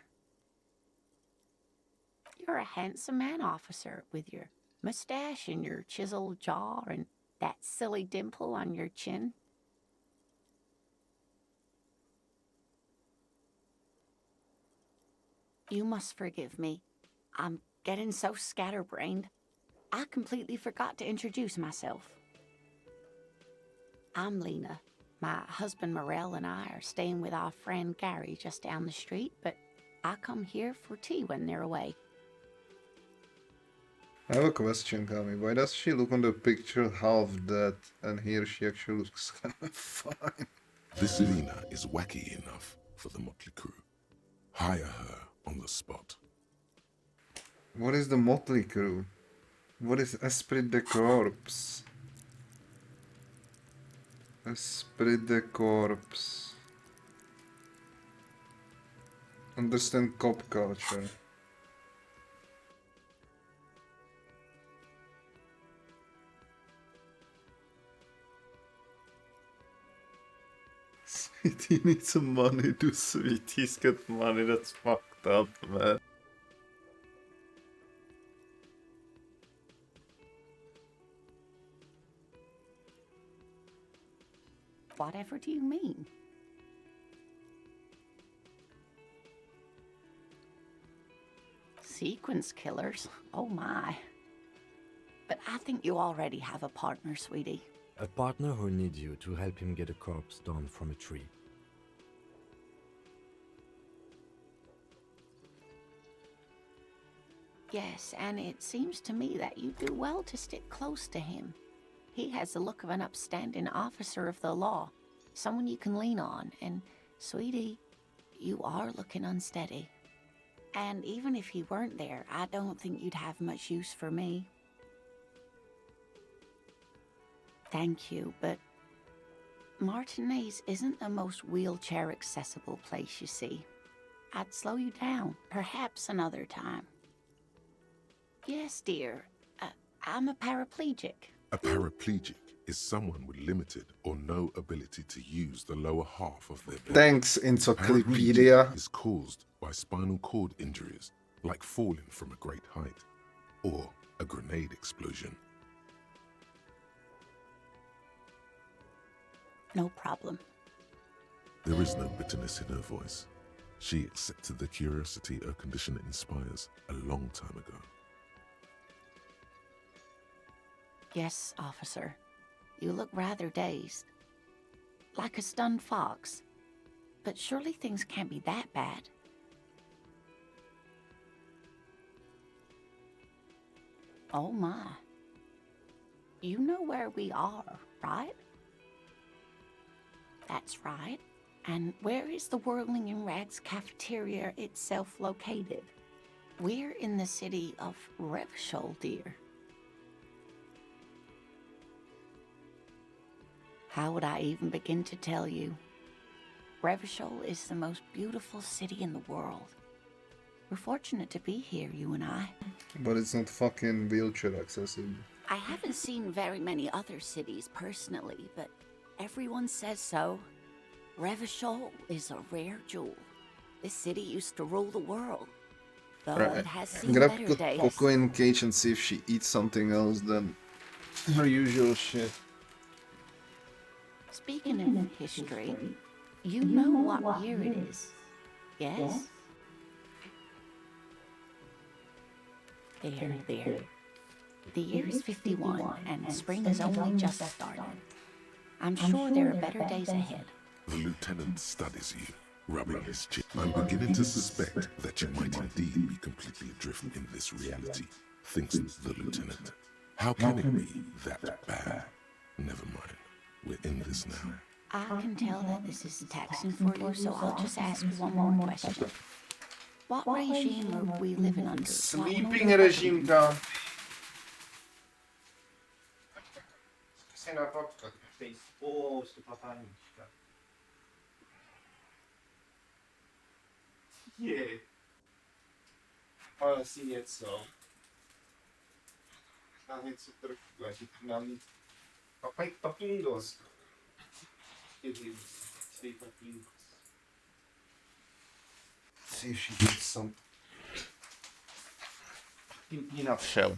You're a handsome man, officer, with your mustache and your chiseled jaw and that silly dimple on your chin. You must forgive me. I'm getting so scatterbrained. I completely forgot to introduce myself. I'm Lena. My husband Morel and I are staying with our friend Gary just down the street, but I come here for tea when they're away. I have a question, Kami. Why does she look on the picture half dead, and here she actually looks kind of fine? This Lena is wacky enough for the motley crew. Hire her on the spot. What is the motley crew? What is Esprit de Corps? Esprit de Corps. Understand cop culture. Sweetie needs some money. Do Sweeties get money? That's fucked up, man. Whatever do you mean? Sequence killers? Oh my. But I think you already have a partner, sweetie. A partner who needs you to help him get a corpse down from a tree. Yes, and it seems to me that you do well to stick close to him. He has the look of an upstanding officer of the law, someone you can lean on, and, sweetie, you are looking unsteady. And even if he weren't there, I don't think you'd have much use for me. Thank you, but Martinez isn't the most wheelchair-accessible place, you see. I'd slow you down, perhaps another time. Yes, dear. I'm a paraplegic. A paraplegic is someone with limited or no ability to use the lower half of their body. Thanks, Encyclopedia. Paraplegia is caused by spinal cord injuries, like falling from a great height, or a grenade explosion. No problem. There is no bitterness in her voice. She accepted the curiosity her condition inspires a long time ago. Yes, officer. You look rather dazed. Like a stunned fox. But surely things can't be that bad. Oh my. You know where we are, right? That's right. And where is the Whirling in Rags cafeteria itself located? We're in the city of Revachol, dear. How would I even begin to tell you? Revachol is the most beautiful city in the world. We're fortunate to be here, you and I. But it's not fucking wheelchair accessible. I haven't seen very many other cities personally, but everyone says so. Revachol is a rare jewel. This city used to rule the world, though Right. it has I'm seen gonna better put days. Coco in cage and see if she eats something else than her usual shit. Speaking of history, you know what year it is, yes? There. The year is 51, and spring has only just started. I'm sure there are better days ahead. The lieutenant studies you, rubbing his chin. I'm beginning to suspect that you might indeed be completely adrift in this reality, thinks the lieutenant. How can it be that bad? Never mind. We're in this now. I can tell that this is taxing for you, so I'll just ask you one more question. What regime are we living under? Sleeping režimka. Sena fotka, face posto papanička. Je. Ale si něco. Na něco trošku, ať na mě. Papaj papingos. Kiedy stay papingos. See if she eats some. Tím navšel.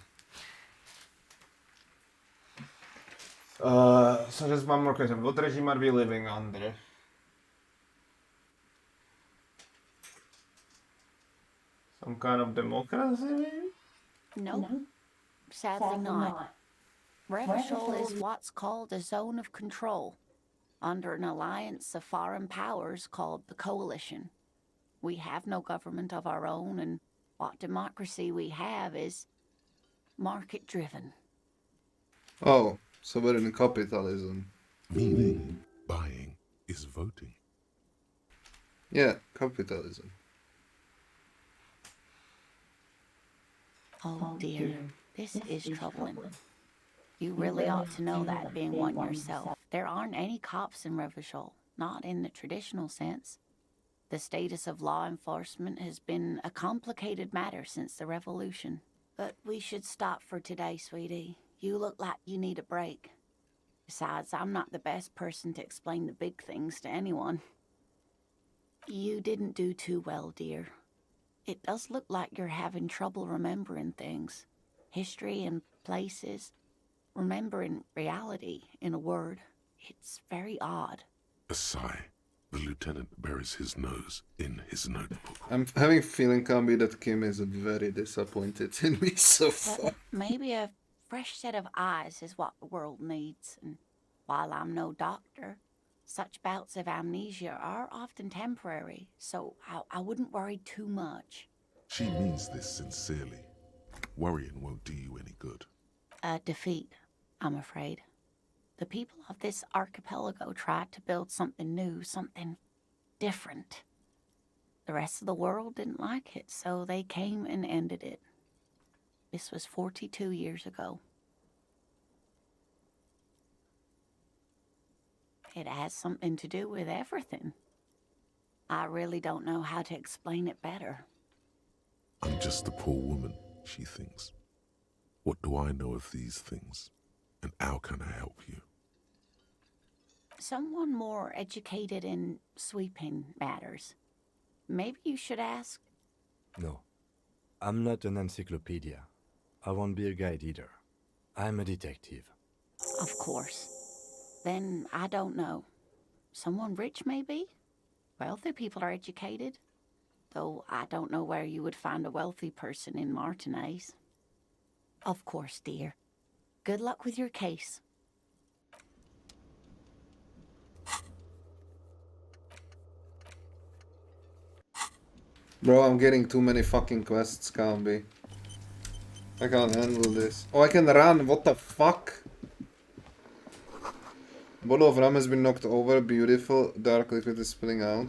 So just one more question. What regime are we living under? Some kind of democracy, maybe? No, sadly not. Revachol is what's called a zone of control, under an alliance of foreign powers called the Coalition. We have no government of our own, and what democracy we have is market-driven. Oh, so we're in capitalism. Meaning, buying is voting. Yeah, capitalism. Oh dear, this is troubling. You really ought to know that, being one yourself. There aren't any cops in Revachol, not in the traditional sense. The status of law enforcement has been a complicated matter since the revolution. But we should stop for today, sweetie. You look like you need a break. Besides, I'm not the best person to explain the big things to anyone. You didn't do too well, dear. It does look like you're having trouble remembering things. History and places. Remembering reality, in a word. It's very odd. A sigh. The lieutenant buries his nose in his notebook. I'm having a feeling, Kambi, that Kim is very disappointed in me so far. But maybe a fresh set of eyes is what the world needs. And while I'm no doctor, such bouts of amnesia are often temporary, so I wouldn't worry too much. She means this sincerely. Worrying won't do you any good. A defeat, I'm afraid. The people of this archipelago tried to build something new, something different. The rest of the world didn't like it, so they came and ended it. This was 42 years ago. It has something to do with everything. I really don't know how to explain it better. I'm just a poor woman, she thinks. What do I know of these things? And how can I help you? Someone more educated in sweeping matters. Maybe you should ask. No, I'm not an encyclopedia. I won't be a guide either. I'm a detective. Of course. Then I don't know. Someone rich, maybe? Wealthy people are educated. Though I don't know where you would find a wealthy person in Martinez. Of course, dear. Good luck with your case. Bro, I'm getting too many fucking quests, Kambi. I can't handle this. Oh, I can run, what the fuck? Bottle of rum has been knocked over, beautiful, dark liquid is spilling out.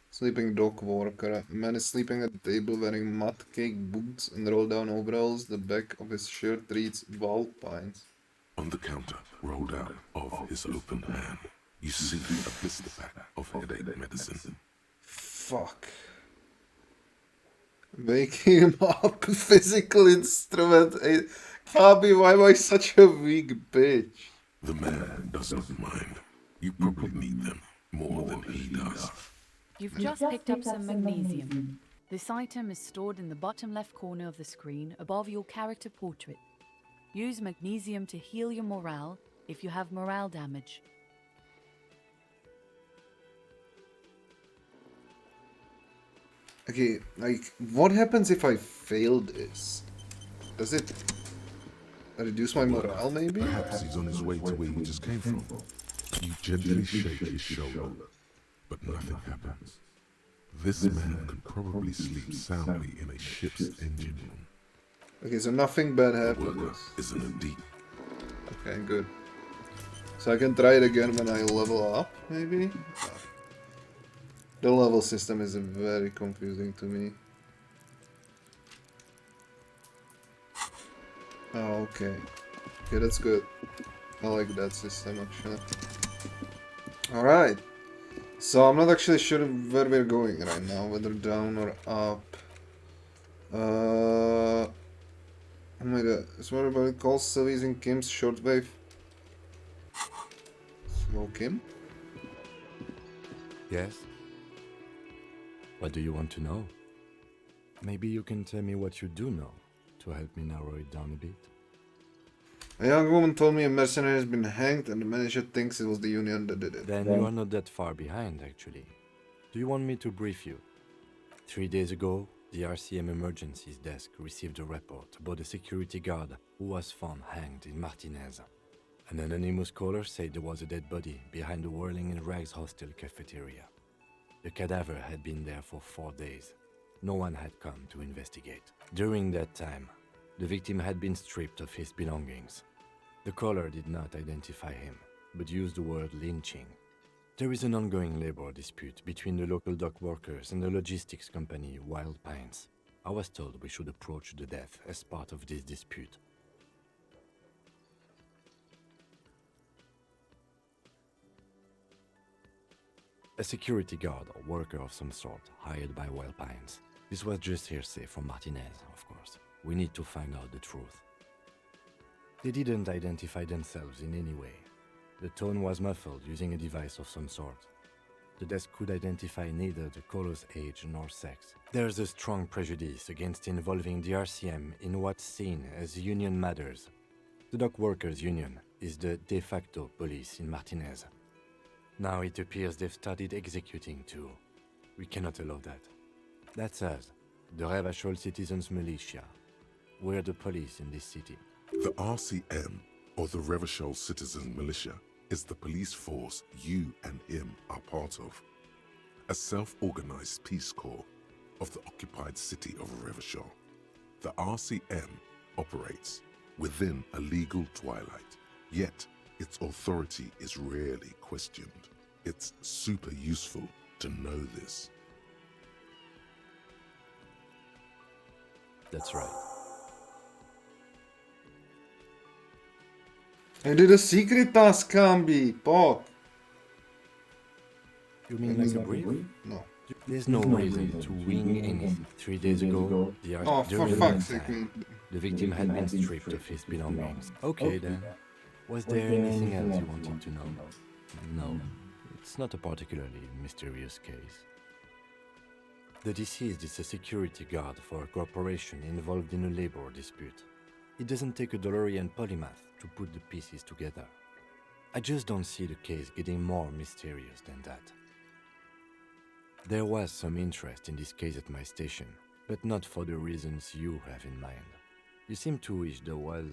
Sleeping dock worker. A man is sleeping at the table wearing mud cake boots and roll down overalls. The back of his shirt reads Wild Pines. On the counter, rolled out of his open hand, you see a blister pack of headache medicine. Fuck. Waking him up, physical instrument. Fabi, why am I such a weak bitch? The man does not mind. You probably need them more than he does. You've just picked up some magnesium. This item is stored in the bottom left corner of the screen above your character portrait. Use magnesium to heal your morale if you have morale damage. Okay, like, what happens if I fail this? Does it reduce my morale, maybe? Perhaps he's on his way to where you just came from. You gently shake his shoulder, but nothing happens. This man could probably sleep soundly in a ship's engine room. Okay, so nothing bad The worker happens. isn't a deep. Okay, good. So I can try it again when I level up, maybe? The level system is very confusing to me. Oh, okay. Okay, that's good. I like that system, actually. Alright. So I'm not actually sure where we're going right now, whether down or up. Oh my god, is what about call Sylvie's in Kim's shortwave? Hello, Kim? Yes? What do you want to know? Maybe you can tell me what you do know to help me narrow it down a bit. A young woman told me a mercenary has been hanged and the manager thinks it was the Union that did it. Then you are not that far behind, actually. Do you want me to brief you? 3 days ago, the RCM Emergencies Desk received a report about a security guard who was found hanged in Martinez. An anonymous caller said there was a dead body behind the Whirling in Rags hostel cafeteria. The cadaver had been there for 4 days. No one had come to investigate. During that time, the victim had been stripped of his belongings. The caller did not identify him, but used the word lynching. There is an ongoing labor dispute between the local dock workers and the logistics company Wild Pines. I was told we should approach the death as part of this dispute. A security guard or worker of some sort hired by Wild Pines. This was just hearsay from Martinez, of course. We need to find out the truth. They didn't identify themselves in any way. The tone was muffled using a device of some sort. The desk could identify neither the caller's age nor sex. There's a strong prejudice against involving the RCM in what's seen as union matters. The dock workers' union is the de facto police in Martinez. Now it appears they've started executing too. We cannot allow that. That's us, the Revachol Citizens Militia. We're the police in this city. The RCM, or the Revachol Citizen Militia, is the police force you and him are part of. A self-organized peace corps of the occupied city of Revachol. The RCM operates within a legal twilight, yet its authority is rarely questioned. It's super useful to know this. That's right. I did a secret task, Cambi. Pop. You mean like a brief? No. There's no reason to wing anything. 3 days ago, Oh, for during fuck's that sake, time, man. the victim had been stripped of his belongings. Okay then. Was there anything else you wanted to know? No. It's not a particularly mysterious case. The deceased is a security guard for a corporation involved in a labor dispute. It doesn't take a DeLorean polymath to put the pieces together. I just don't see the case getting more mysterious than that. There was some interest in this case at my station, but not for the reasons you have in mind. You seem to wish there was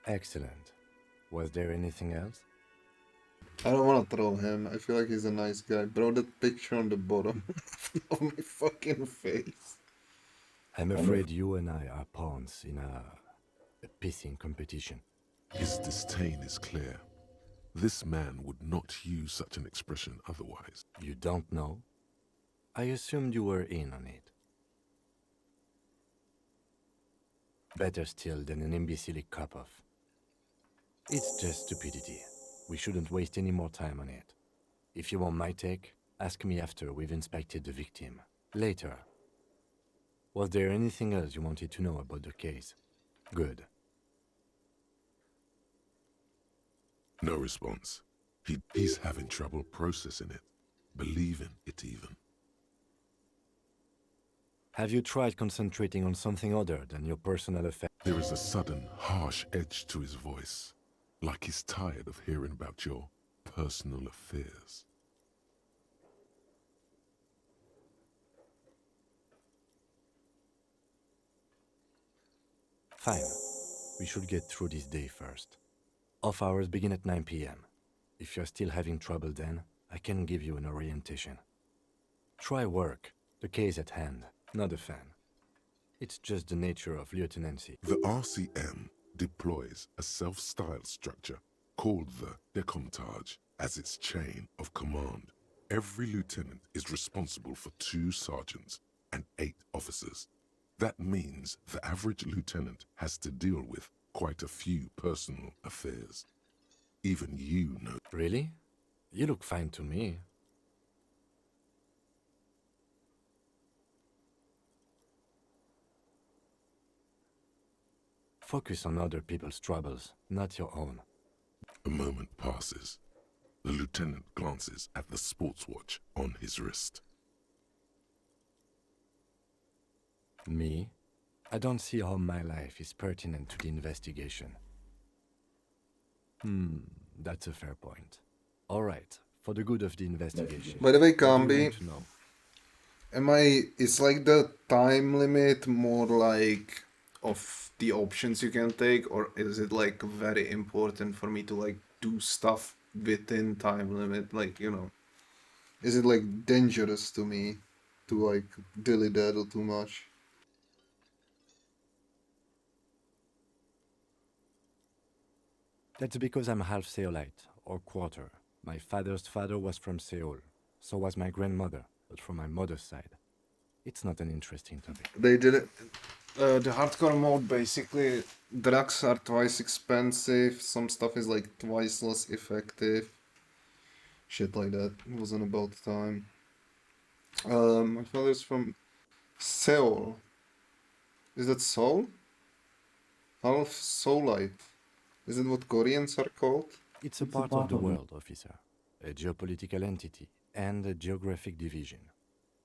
Excellent. Was there anything else? I don't want to troll him. I feel like he's a nice guy. Bro, that picture on the bottom of my fucking face. I'm afraid you and I are pawns in a pissing competition. His disdain is clear. This man would not use such an expression otherwise. You don't know? I assumed you were in on it. Better still than an imbecile cop-off. It's just stupidity. We shouldn't waste any more time on it. If you want my take, ask me after we've inspected the victim. Later. Was there anything else you wanted to know about the case? Good. No response. He's having trouble processing it, believing it even. Have you tried concentrating on something other than your personal affairs? There is a sudden, harsh edge to his voice, like he's tired of hearing about your personal affairs. Fine. We should get through this day first. Off hours begin at 9 p.m. If you're still having trouble then, I can give you an orientation. Try work. The case at hand. Not a fan. It's just the nature of lieutenancy. The RCM deploys a self-styled structure called the Decomptage as its chain of command. Every lieutenant is responsible for 2 sergeants and 8 officers. That means the average lieutenant has to deal with quite a few personal affairs. Even you know. Really? You look fine to me. Focus on other people's troubles, not your own. A moment passes. The lieutenant glances at the sports watch on his wrist. Me? I don't see how my life is pertinent to the investigation. That's a fair point. All right, for the good of the investigation. By the way, What do you Cambi, want to know? is like the time limit more like of the options you can take, or is it like very important for me to like do stuff within time limit? Like, you know, is it like dangerous to me to like dilly-daddle too much? That's because I'm half Seolite, or quarter. My father's father was from Seoul. So was my grandmother, but from my mother's side. It's not an interesting topic. They did it. The hardcore mode, basically, drugs are twice expensive, some stuff is like twice less effective. Shit like that. It wasn't about time. My father's from Seoul. Is that Seoul? Half Seoulite. Is it what Koreans are called? It's a part of the world, officer. A geopolitical entity and a geographic division.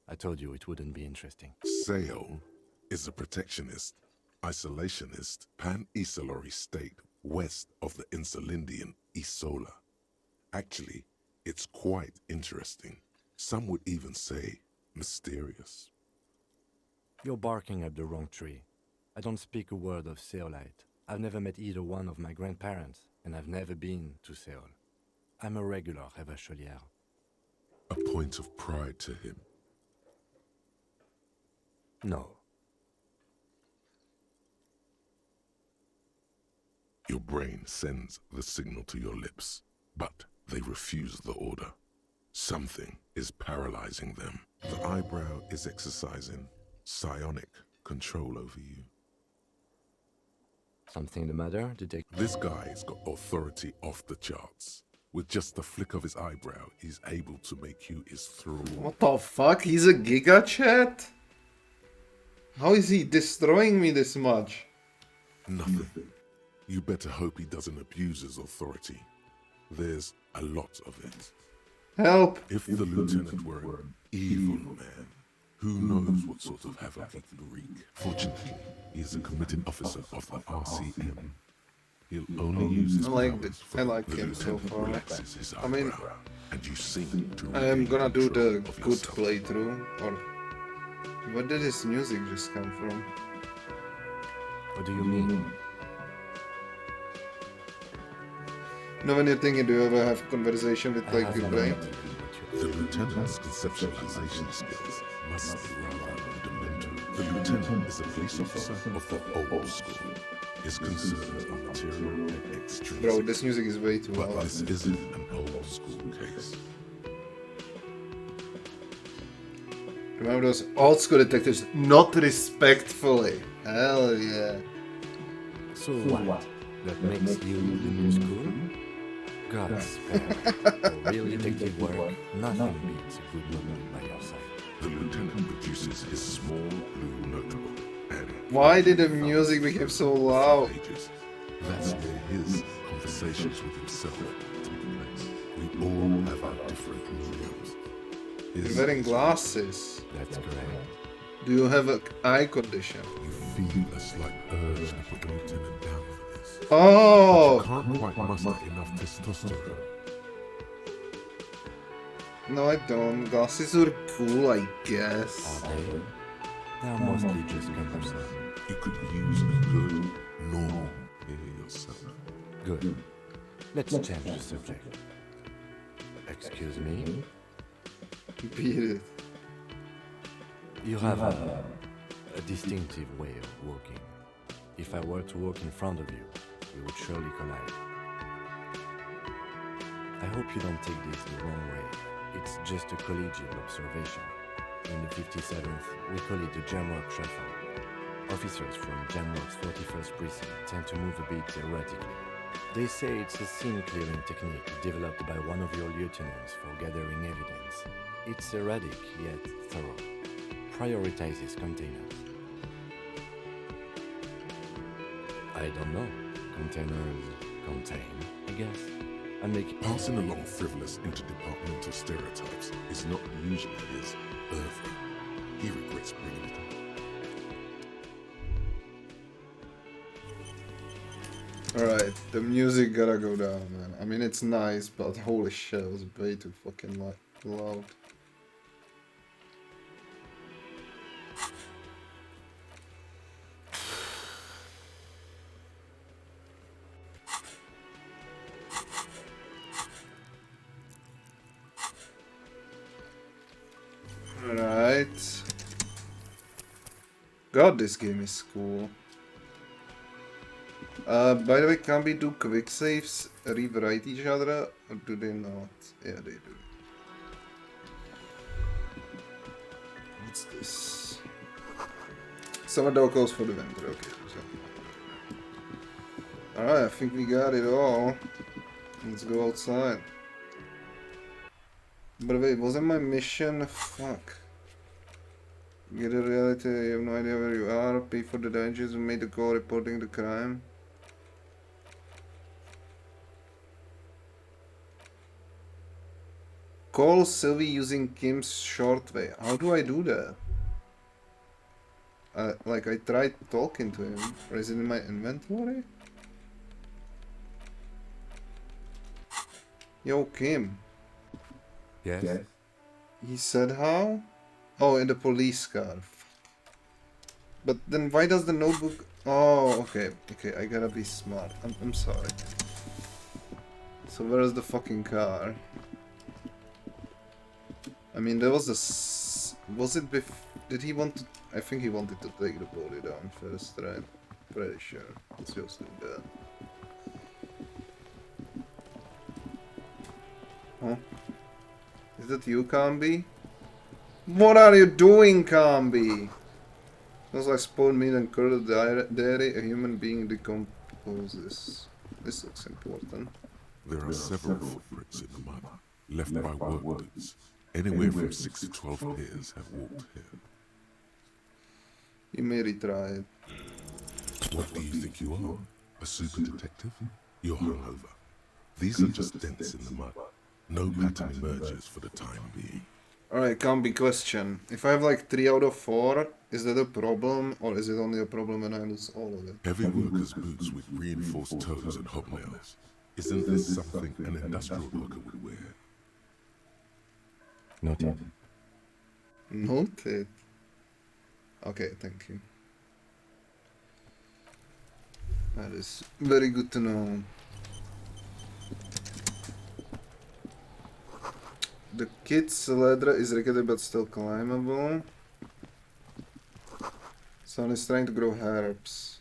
I told you it wouldn't be interesting. Seoul is a protectionist. isolationist pan-Isolari state west of the Insulindian Isola. Actually, it's quite interesting. Some would even say mysterious. You're barking up the wrong tree. I don't speak a word of Seolite. I've never met either one of my grandparents, and I've never been to Seoul. I'm a regular Revacholière. A point of pride to him. No. Your brain sends the signal to your lips, but they refuse the order. Something is paralyzing them. The eyebrow is exercising psionic control over you. Something the matter, detective? This guy's got authority off the charts. With just the flick of his eyebrow, he's able to make you his thrall. What the fuck? He's a Giga Chat? How is he destroying me this much? Nothing. You better hope he doesn't abuse his authority. There's a lot of it. Help! If the lieutenant were an evil man, who knows what sort of havoc he could wreak? Fortunately, he is a committed officer of the RCM. He'll only use his powers I like the him so lieutenant far. relaxes his I mean, eyebrow, and you seem to I am regain gonna do control the of good yourself. playthrough. Or where did this music just come from? What do you mean? No, when you're thinking, do you ever have conversation with like your brain? The lieutenant's conceptualization skills must be rather rudimentary. The lieutenant is a police officer of the old school. His concerns are material and extrinsic. Bro, this music is way too But loud. this isn't an old school case. Remember those old school detectives? Not respectfully. Hell yeah. So what? That makes you the new school? God spare. For real detective work, nothing beats a good moment by your side. The lieutenant produces his small blue notebook and Why did the music become so loud? pages. That's where his conversations with himself take place. We all have our different mediums. You're wearing glasses. That's correct. Do you have an eye condition? You feel a slight urge to put the lieutenant down for this. You Oh! can't quite muster enough testosterone. No, I don't. Glasses are cool, I guess. Are they? They're mostly just cumbersome. You could use a good, normal hair yourself. Good. Let's change the subject. Excuse me? Beat it. You have a distinctive way of walking. If I were to walk in front of you, we would surely collide. I hope you don't take this the wrong way. It's just a collegial observation. In the 57th, we call it the Jamrock Shuffle. Officers from Jamrock's 41st Precinct tend to move a bit erratically. They say it's a scene-clearing technique developed by one of your lieutenants for gathering evidence. It's erratic, yet thorough. Prioritizes containers. I don't know. Containers contain, I guess. And make Passing along frivolous interdepartmental stereotypes is not usually his oeuvre. He regrets bringing it up. Alright, the music gotta go down, man. I mean, it's nice, but holy shit, it was way too fucking loud. Alright. God, this game is cool. By the way, can we do quick saves rewrite each other, or do they not? Yeah, they do. What's this? Summer dog goes for the winter, okay. So. Alright, I think we got it all. Let's go outside. But wait, wasn't my mission? Fuck. Get a reality, you have no idea where you are, pay for the damages and made the call reporting the crime. Call Sylvie using Kim's short way. How do I do that? Like, I tried talking to him. Or is it in my inventory? Yo, Kim. Yes? He said how? Oh, in the police car. But then why does the notebook... Oh, okay. Okay, I gotta be smart. I'm sorry. So where's the fucking car? I mean, there was a... Was it Did he want to... I think he wanted to take the body down first, right? Pretty sure. Let's just do that. Huh? Is that you, Kambi? What are you doing, Kambi? As I spawn meat and curdled dairy, a human being decomposes. This looks important. There are several footprints in the mud, left by work boots. Anywhere from 6 to 12 pairs have walked here. You may retry it. What do you think you are? A super detective? You're hungover. These are just dents in the mud. No pattern emerges for the time being. Alright, Kambi, question. If I have like 3 out of 4, is that a problem, or is it only a problem when I lose all of it? Heavy workers' boots with reinforced toes and hobnails. Isn't this something an industrial worker would wear? Noted. Noted. Okay, thank you. That is very good to know. The kid's ladder is rickety but still climbable. Son is trying to grow herbs.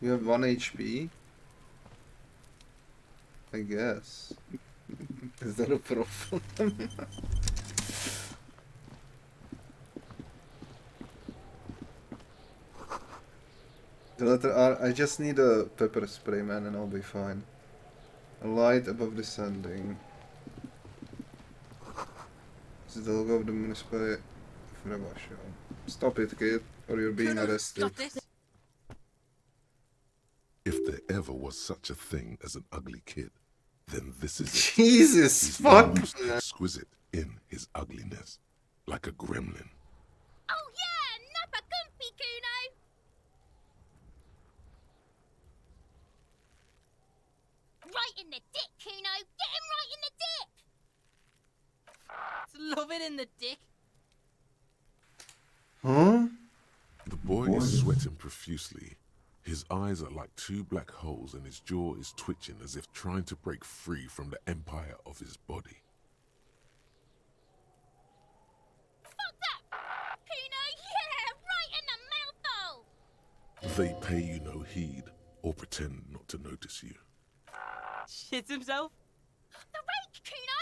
You have 1 HP? I guess. Is that a problem? The letter R, I just need a pepper spray, man, and I'll be fine. A light above descending. This is the logo of the municipality of Rebasho. Stop it, kid, or you're being arrested. If there ever was such a thing as an ugly kid, then this is it. Jesus, He's fuck! almost exquisite in his ugliness, like a gremlin. Oh yeah, nappa gumpy, Kuno! Right in the dick, Kuno! Get him right in the dick! Love it in the dick. Huh? The boy is sweating profusely. His eyes are like 2 black holes and his jaw is twitching as if trying to break free from the empire of his body. Fuck that! Kuno, yeah! Right in the mouthhole! They pay you no heed or pretend not to notice you. Shits himself. The rake, Kuno!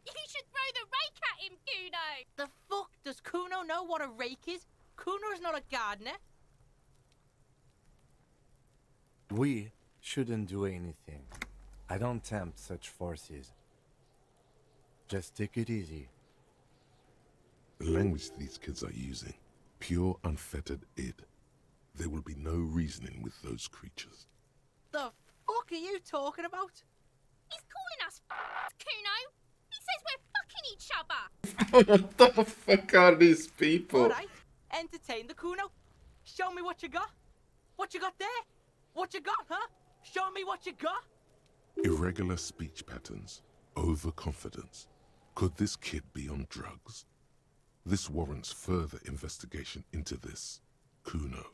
You should throw the rake at him, Kuno! The fuck? Does Kuno know what a rake is? Kuno is not a gardener. We shouldn't do anything. I don't tempt such forces. Just take it easy. The language these kids are using, pure unfettered id. There will be no reasoning with those creatures. The fuck are you talking about? He's calling us Kuno! He says we're fucking each other! What the fuck are these people? Alright, entertain the Kuno. Show me what you got. What you got there? What you got, huh? Show me what you got. Irregular speech patterns, overconfidence. Could this kid be on drugs? This warrants further investigation into this Kuno.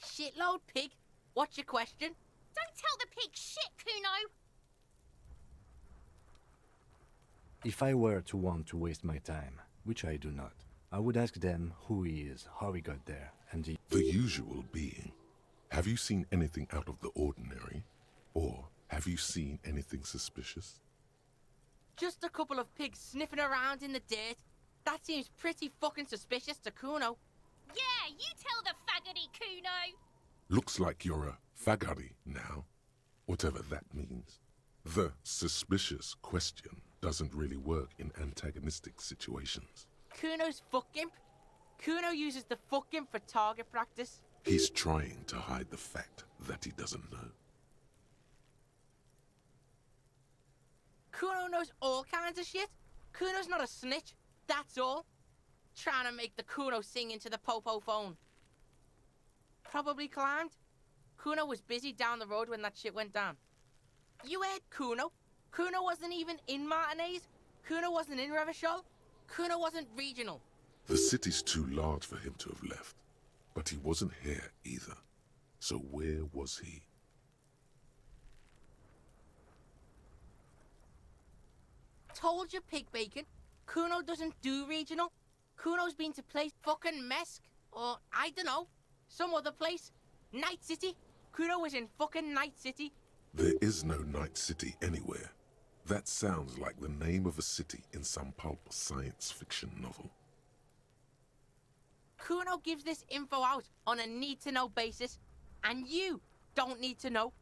Shitload pig. What's your question? Don't tell the pig shit, Kuno! If I were to want to waste my time, which I do not, I would ask them who he is, how he got there, and The usual being. Have you seen anything out of the ordinary? Or have you seen anything suspicious? Just a couple of pigs sniffing around in the dirt. That seems pretty fucking suspicious to Kuno. Yeah, you tell the faggoty, Kuno! Looks like you're a fagari now, whatever that means. The suspicious question doesn't really work in antagonistic situations. Kuno's fuck imp. Kuno uses the fuck imp for target practice. He's trying to hide the fact that he doesn't know. Kuno knows all kinds of shit. Kuno's not a snitch, that's all. Trying to make the Kuno sing into the popo phone. Probably climbed. Kuno was busy down the road when that shit went down. You heard Kuno? Kuno wasn't even in Martinez. Kuno wasn't in Revachol. Kuno wasn't regional. The city's too large for him to have left. But he wasn't here either. So where was he? Told you, pig bacon. Kuno doesn't do regional. Kuno's been to place fucking Mesk. Or, I don't know, some other place. Night City. Kuno was in fucking Night City. There is no Night City anywhere. That sounds like the name of a city in some pulp science fiction novel. Kuno gives this info out on a need-to-know basis, and you don't need to know.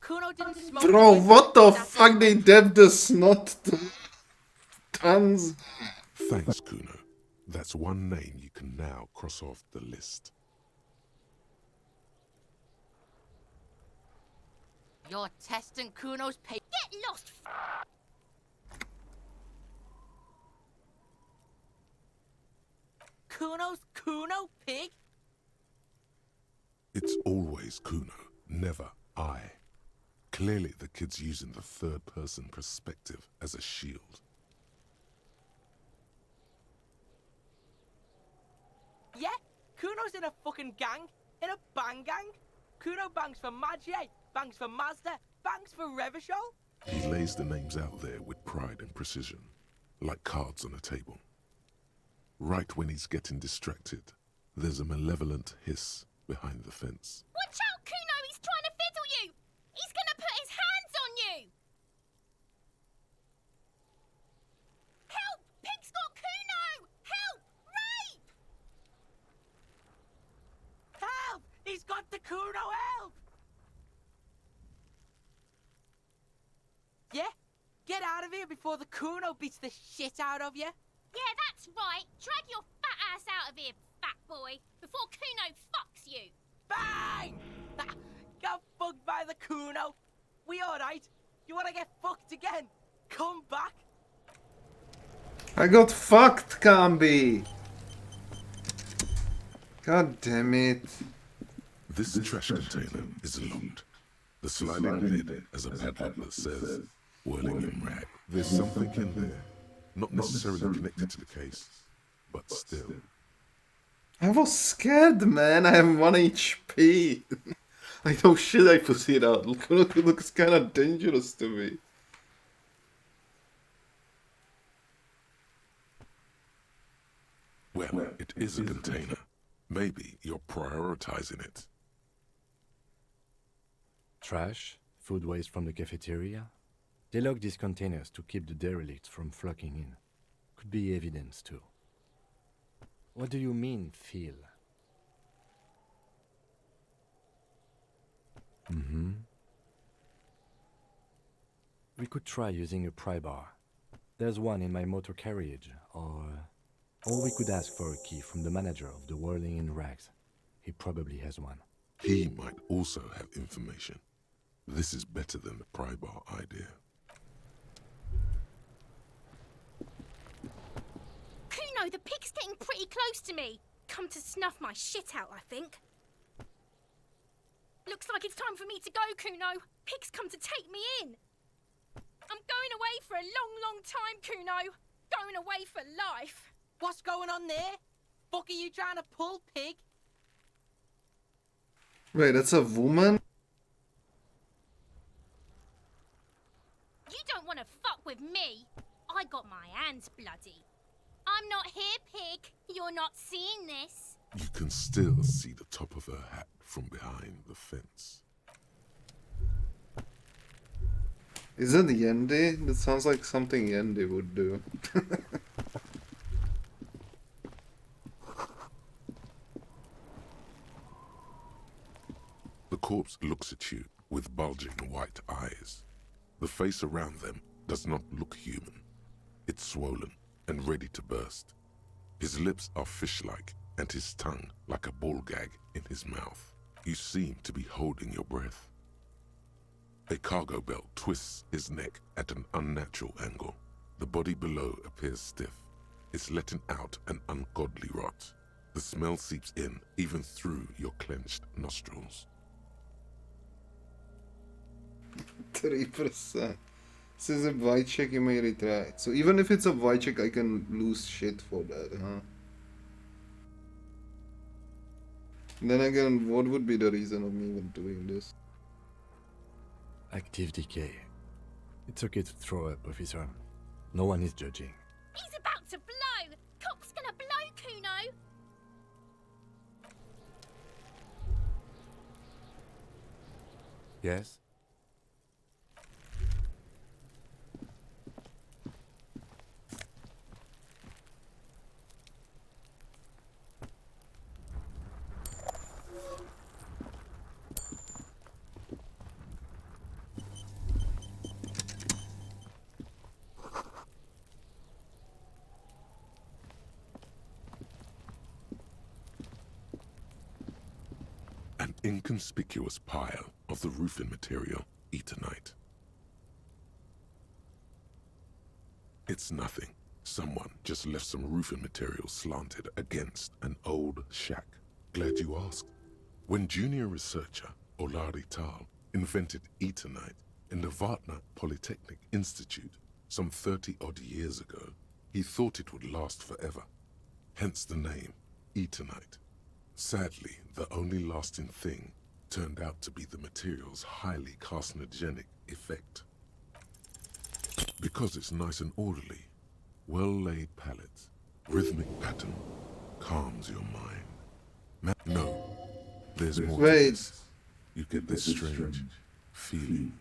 Kuno didn't smoke... Bro, what the fuck? They did this not tons. Thanks, Kuno. That's one name you can now cross off the list. You're testing Kuno's pay... Get lost! Kuno's Kuno, pig? It's always Kuno, never I. Clearly the kid's using the third-person perspective as a shield. Yeah, Kuno's in a fucking gang. In a bang gang. Kuno bangs for Magie, bangs for Mazda, bangs for Revachol. He lays the names out there with pride and precision, like cards on a table. Right when he's getting distracted, there's a malevolent hiss behind the fence. Watch out, Kuno! He's trying to fiddle you! He's gonna put his hands on you! Help! Pig's got Kuno! Help! Rape! Help! He's got the Kuno, help! Yeah? Get out of here before the Kuno beats the shit out of you. Yeah, that's right. Drag your fat ass out of here, fat boy, before Kuno fucks you. Bang! Got fucked by the Kuno. We alright? You wanna get fucked again? Come back. I got fucked, Cambi. God damn it. This trash container is locked. The sliding lid has a padlock that says, Whirling rag. There's something in there. Not necessarily connected to the case, but still. I was scared, man. I have 1 HP. Like, oh shit, I put it out. Look, it looks kind of dangerous to me. Well, it is a container. Maybe you're prioritizing it. Trash, food waste from the cafeteria. They lock these containers to keep the derelicts from flocking in. Could be evidence too. What do you mean, feel? We could try using a pry bar. There's one in my motor carriage, or we could ask for a key from the manager of the Whirling in Rags. He probably has one. He might also have information. This is better than the pry bar idea. Kuno, the pig's getting pretty close to me. Come to snuff my shit out, I think. Looks like it's time for me to go, Kuno. Pig's come to take me in. I'm going away for a long, long time, Kuno. Going away for life. What's going on there? Fuck are you trying to pull, pig? Wait, that's a woman? You don't want to fuck with me. I got my hands bloody. I'm not here, pig. You're not seeing this. You can still see the top of her hat from behind the fence. Is it Yendi? That sounds like something Yendi would do. The corpse looks at you with bulging white eyes. The face around them does not look human. It's swollen and ready to burst. His lips are fish-like and his tongue like a ball gag in his mouth. You seem to be holding your breath. A cargo belt twists his neck at an unnatural angle. The body below appears stiff. It's letting out an ungodly rot. The smell seeps in, even through your clenched nostrils. 3%. This is a white check you may retry. So even if it's a white check, I can lose shit for that, huh? Then again, what would be the reason of me even doing this? Active decay. It's okay to throw up, officer. No one is judging. He's about to blow! Cop's gonna blow, Kuno! Yes? An inconspicuous pile of the roofing material, Eternite. It's nothing. Someone just left some roofing material slanted against an old shack. Glad you asked. When junior researcher scoia'tael invented Eternite in the Vartna Polytechnic Institute some 30-odd years ago, he thought it would last forever. Hence the name, Eternite. Sadly, the only lasting thing turned out to be the material's highly carcinogenic effect. Because it's nice and orderly, well-laid pallets, rhythmic pattern, calms your mind. No, there's more to Wait. this. You get this strange feeling.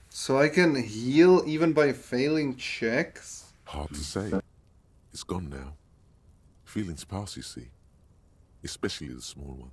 So I can heal even by failing checks? Hard to say. It's gone now. Feelings pass, you see. Especially the small one.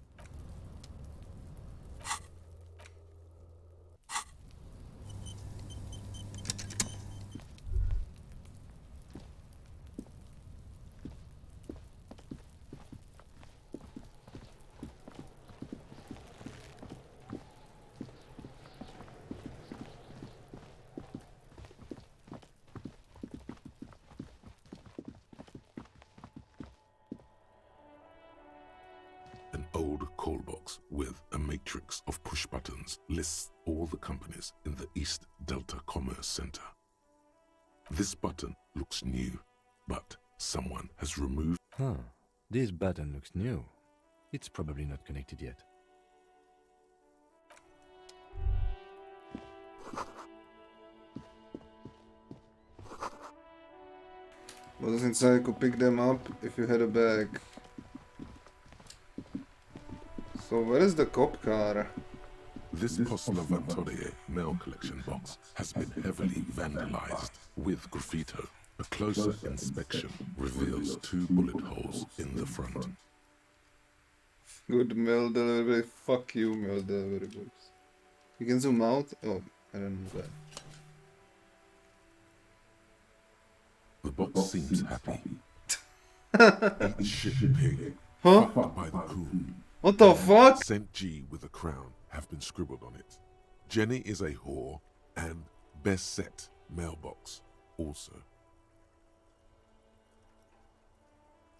An old call box with a matrix of push buttons lists all the companies in the East Delta Commerce Center. This button looks new, but someone has removed. Huh. This button looks new. It's probably not connected yet. What is inside? I could pick them up if you had a bag. So where is the cop car? This Postlavantorie mail collection box has been heavily vandalized with graffito. A closer inspection reveals 2 bullet holes in the front. Good mail delivery. Fuck you, mail delivery box. You can zoom out? Oh, I don't know that. The box seems happy. Eat shit pig. Huh? Fucked by the coon. What the fuck? St. G with a crown have been scribbled on it. Jenny is a whore and best set mailbox also.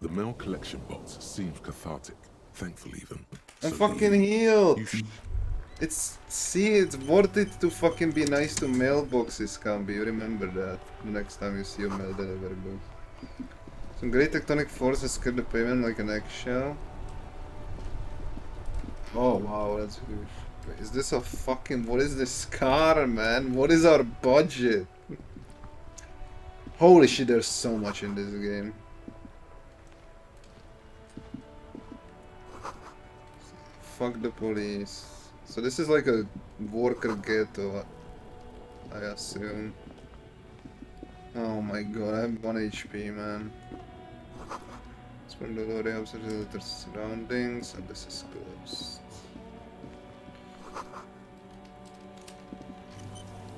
The mail collection box seems cathartic, thankful even. I So fucking heal. you It's worth it to fucking be nice to mailboxes, Cambi. You remember that the next time you see a mail delivery box. Some great tectonic forces cut the pavement like an eggshell. Oh wow, that's huge. Wait, is this a fucking... What is this car, man? What is our budget? Holy shit, there's so much in this game. Fuck the police. So this is like a worker ghetto, I assume. Oh my god, I have 1 HP, man. Spend the lorry observe the surroundings, and this is closed.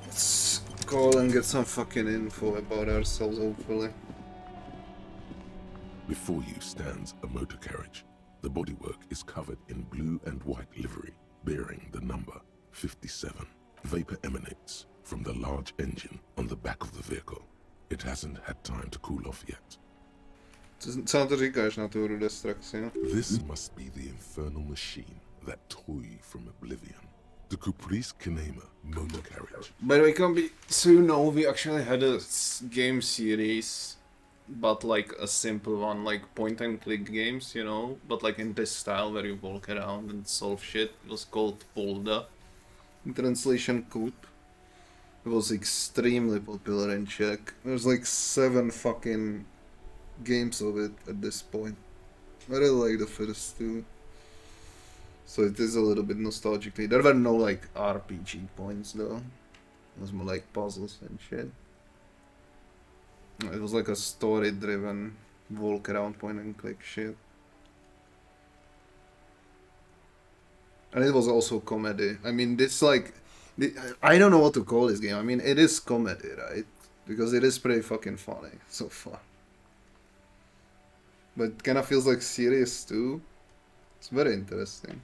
Let's call and get some fucking info about ourselves, hopefully. Before you stands a motor carriage. The bodywork is covered in blue and white livery, bearing the number 57. Vapor emanates from the large engine on the back of the vehicle. It hasn't had time to cool off yet. Co na to říkáš na tu destrakci? This must be the infernal machine, that toy from Oblivion. The Caprice Kinema motor carriage. By the way, so you know, we actually had a game series, but like a simple one, like point and click games, you know, but like in this style where you walk around and solve shit. It was called Polda. In translation, Coop. It was extremely popular in Czech. There's like 7 fucking games of it at this point. I really like the first 2. So it is a little bit nostalgically. There were no like RPG points though. It was more like puzzles and shit. It was like a story driven walk around point and click shit. And it was also comedy. I mean, this like, I don't know what to call this game. I mean, it is comedy, right? Because it is pretty fucking funny so far. But it kind of feels like serious too. It's very interesting.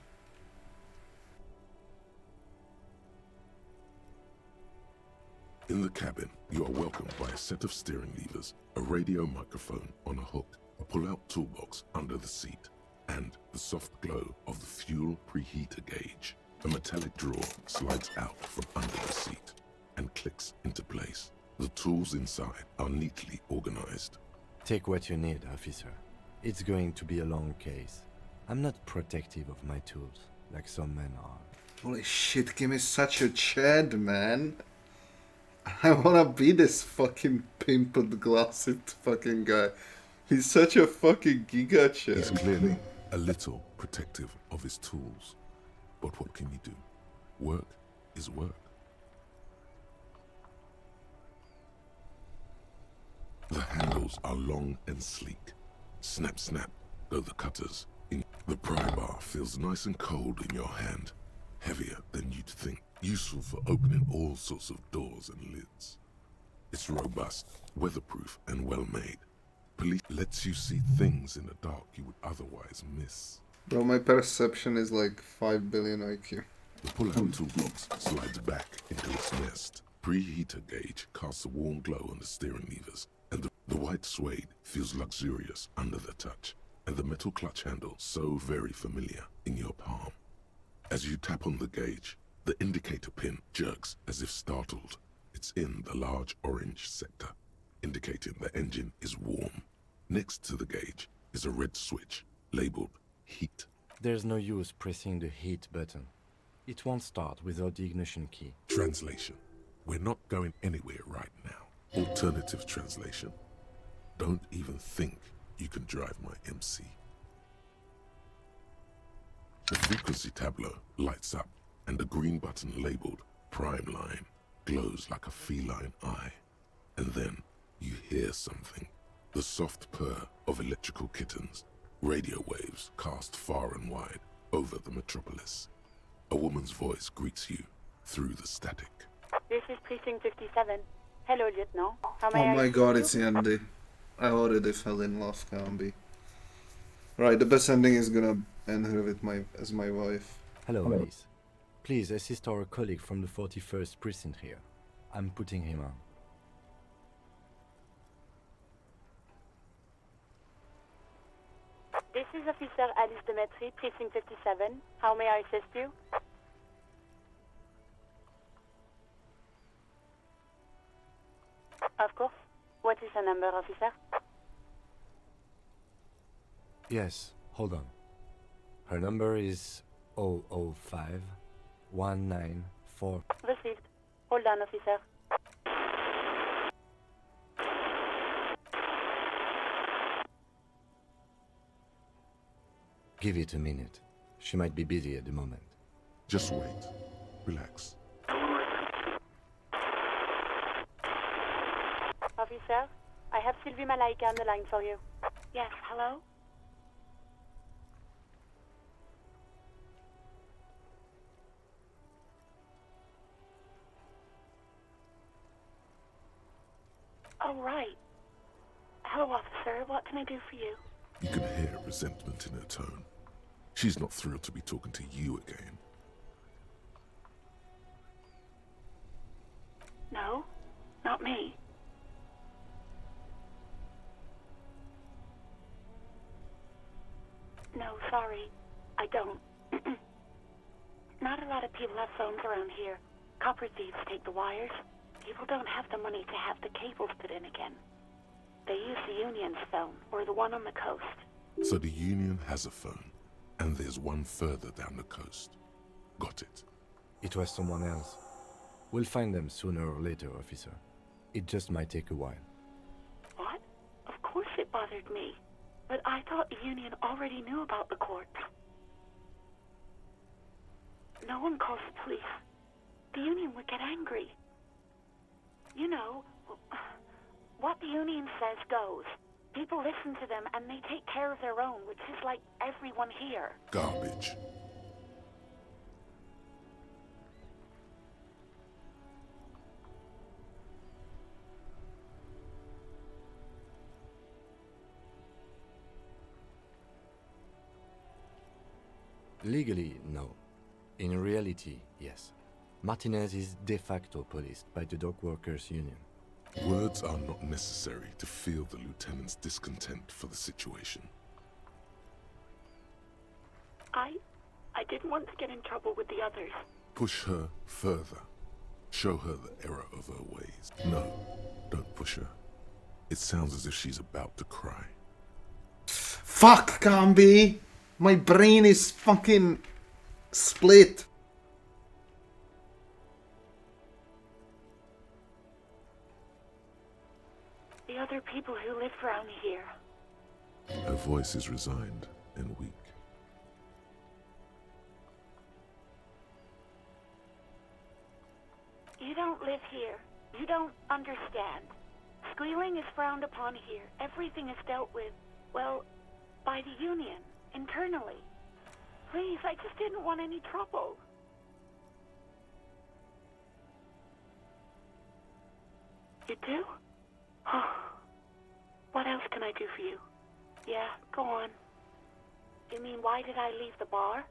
In the cabin, you are welcomed by a set of steering levers, a radio microphone on a hook, a pull-out toolbox under the seat, and the soft glow of the fuel preheater gauge. A metallic drawer slides out from under the seat and clicks into place. The tools inside are neatly organized. Take what you need, officer. It's going to be a long case. I'm not protective of my tools, like some men are. Holy shit, Kim is such a Chad, man. I wanna be this fucking pimpled glassed fucking guy. He's such a fucking giga Chad. He's clearly a little protective of his tools. But what can you do? Work is work. The handles are long and sleek. Snap, snap, go the cutters. The pry bar feels nice and cold in your hand. Heavier than you'd think. Useful for opening all sorts of doors and lids. It's robust, weatherproof, and well-made. Police lets you see things in the dark you would otherwise miss. Bro, my perception is like 5 billion IQ. The pull-out toolbox slides back into its nest. Preheater gauge casts a warm glow on the steering levers, and the white suede feels luxurious under the touch, and the metal clutch handle so very familiar in your palm. As you tap on the gauge, the indicator pin jerks as if startled. It's in the large orange sector, indicating the engine is warm. Next to the gauge is a red switch labeled heat. There's no use pressing the heat button. It won't start without the ignition key. Translation. We're not going anywhere right now. Alternative translation. Don't even think you can drive my MC. The frequency tableau lights up, and the green button labeled Prime Line glows like a feline eye. And then you hear something. The soft purr of electrical kittens. Radio waves cast far and wide over the metropolis. A woman's voice greets you through the static. This is Precinct 57. Hello, Lieutenant. How may Oh I my assist god, you? it's Andy. I already fell in love, Camby. Right, the best ending is gonna end her with as my wife. Hello, Alice. Please assist our colleague from the 41st precinct here. I'm putting him on. This is Officer Alice Demetri, Precinct 57. How may I assist you? Of course. What is the number, officer? Yes, hold on. Her number is 005 194. Received. Hold on, officer. Give it a minute. She might be busy at the moment. Just wait. Relax. Officer, I have Sylvie Malaika on the line for you. Yes, hello? Oh, right. Hello, officer. What can I do for you? You can hear resentment in her tone. She's not thrilled to be talking to you again. No, not me. No, sorry. I don't. Not a lot of people have phones around here. Copper thieves take the wires. People don't have the money to have the cables put in again. They use the Union's phone, or the one on the coast. So the Union has a phone, and there's one further down the coast. Got it. It was someone else. We'll find them sooner or later, officer. It just might take a while. What? Of course it bothered me. But I thought the Union already knew about the corpse. No one calls the police. The Union would get angry. You know, what the Union says goes. People listen to them and they take care of their own, which is like everyone here. Garbage. Legally, no. In reality, yes. Martinez is de facto policed by the dock workers' union. Words are not necessary to feel the lieutenant's discontent for the situation. I didn't want to get in trouble with the others. Push her further. Show her the error of her ways. No, don't push her. It sounds as if she's about to cry. Fuck, can't be! My brain is fucking split. The other people who live around here. Her voice is resigned and weak. You don't live here. You don't understand. Squealing is frowned upon here. Everything is dealt with, well, by the Union, internally. Please, I just didn't want any trouble. You do? What else can I do for you? Yeah, go on. You mean, why did I leave the bar?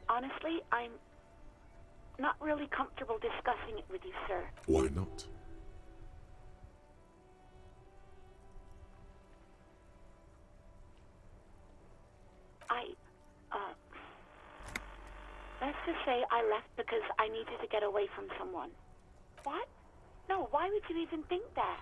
Honestly, I'm not really comfortable discussing it with you, sir. Why not? Let's just say I left because I needed to get away from someone. What? No, why would you even think that?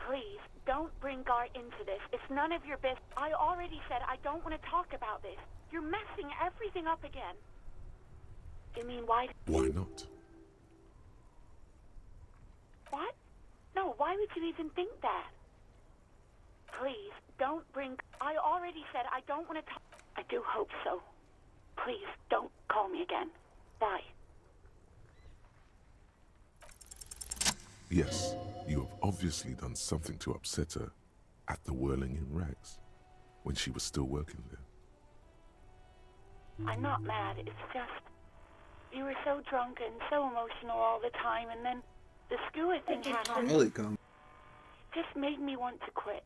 Please, don't bring Gar into this. It's none of your business. I already said I don't want to talk about this. You're messing everything up again. You mean, why? Why not? What? No, why would you even think that? Please, don't bring... I already said I don't want to talk... I do hope so. Please, don't call me again. Bye. Yes, you have obviously done something to upset her at the Whirling in Rags, when she was still working there. I'm not mad, it's just... You were so drunk and so emotional all the time, and then the scuba thing happened. Really come. Just made me want to quit.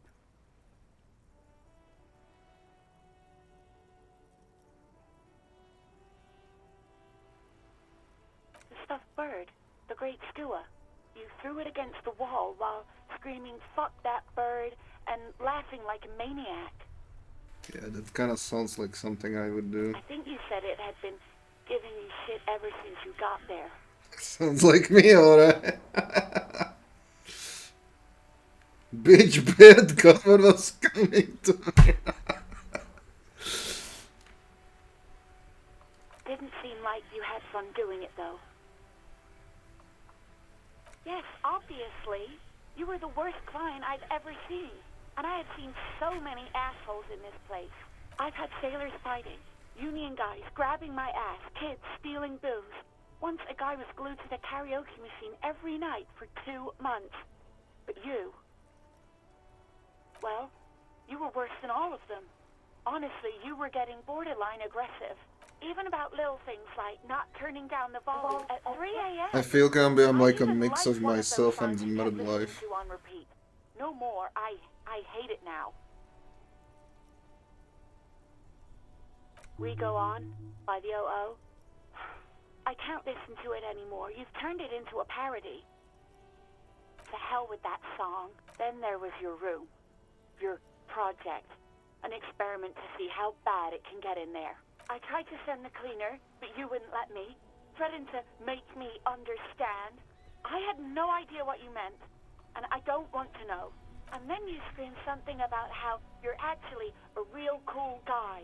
The stuffed bird, the great skua. You threw it against the wall while screaming, "Fuck that bird," and laughing like a maniac. Yeah, that kind of sounds like something I would do. I think you said it had been giving you shit ever since you got there. Sounds like me, alright. Bitch bed cover was coming to me. Didn't seem like you had fun doing it, though. Yes, obviously. You were the worst client I've ever seen. And I have seen so many assholes in this place. I've had sailors fighting, union guys grabbing my ass, kids stealing booze. Once a guy was glued to the karaoke machine every night for 2 months. But you... Well, you were worse than all of them. Honestly, you were getting borderline aggressive. Even about little things like not turning down the volume at 3 a.m. I feel Gambia, I'm like a even mix of one myself those and songs you modern kept listening life. to on repeat. No more. I hate it now. We go on by the OO. I can't listen to it anymore. You've turned it into a parody. To hell with that song. Then there was your room. Your project. An experiment to see how bad it can get in there. I tried to send the cleaner, but you wouldn't let me. Threatened to make me understand. I had no idea what you meant, and I don't want to know. And then you screamed something about how you're actually a real cool guy.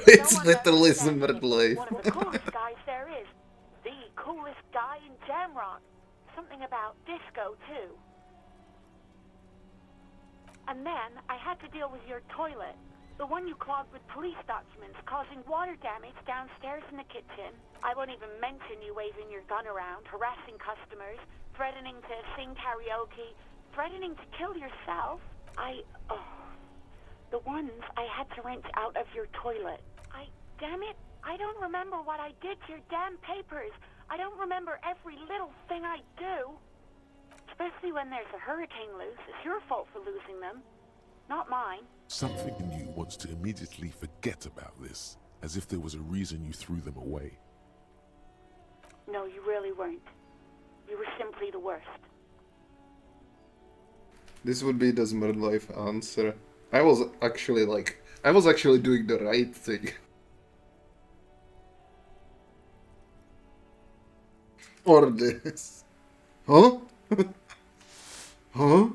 It's literally Smurd Life. One of the coolest guys there is. The coolest guy in Jamrock. Something about disco, too. And then I had to deal with your toilet. The one you clogged with police documents, causing water damage downstairs in the kitchen. I won't even mention you waving your gun around, harassing customers, threatening to sing karaoke, threatening to kill yourself. The ones I had to wrench out of your toilet. Damn it, I don't remember what I did to your damn papers. I don't remember every little thing I do. Especially when there's a hurricane loose. It's your fault for losing them, not mine. Something in you wants to immediately forget about this, as if there was a reason you threw them away. No, you really weren't. You were simply the worst. This would be the Smurd Life answer. I was actually doing the right thing. Or this. Huh? Huh?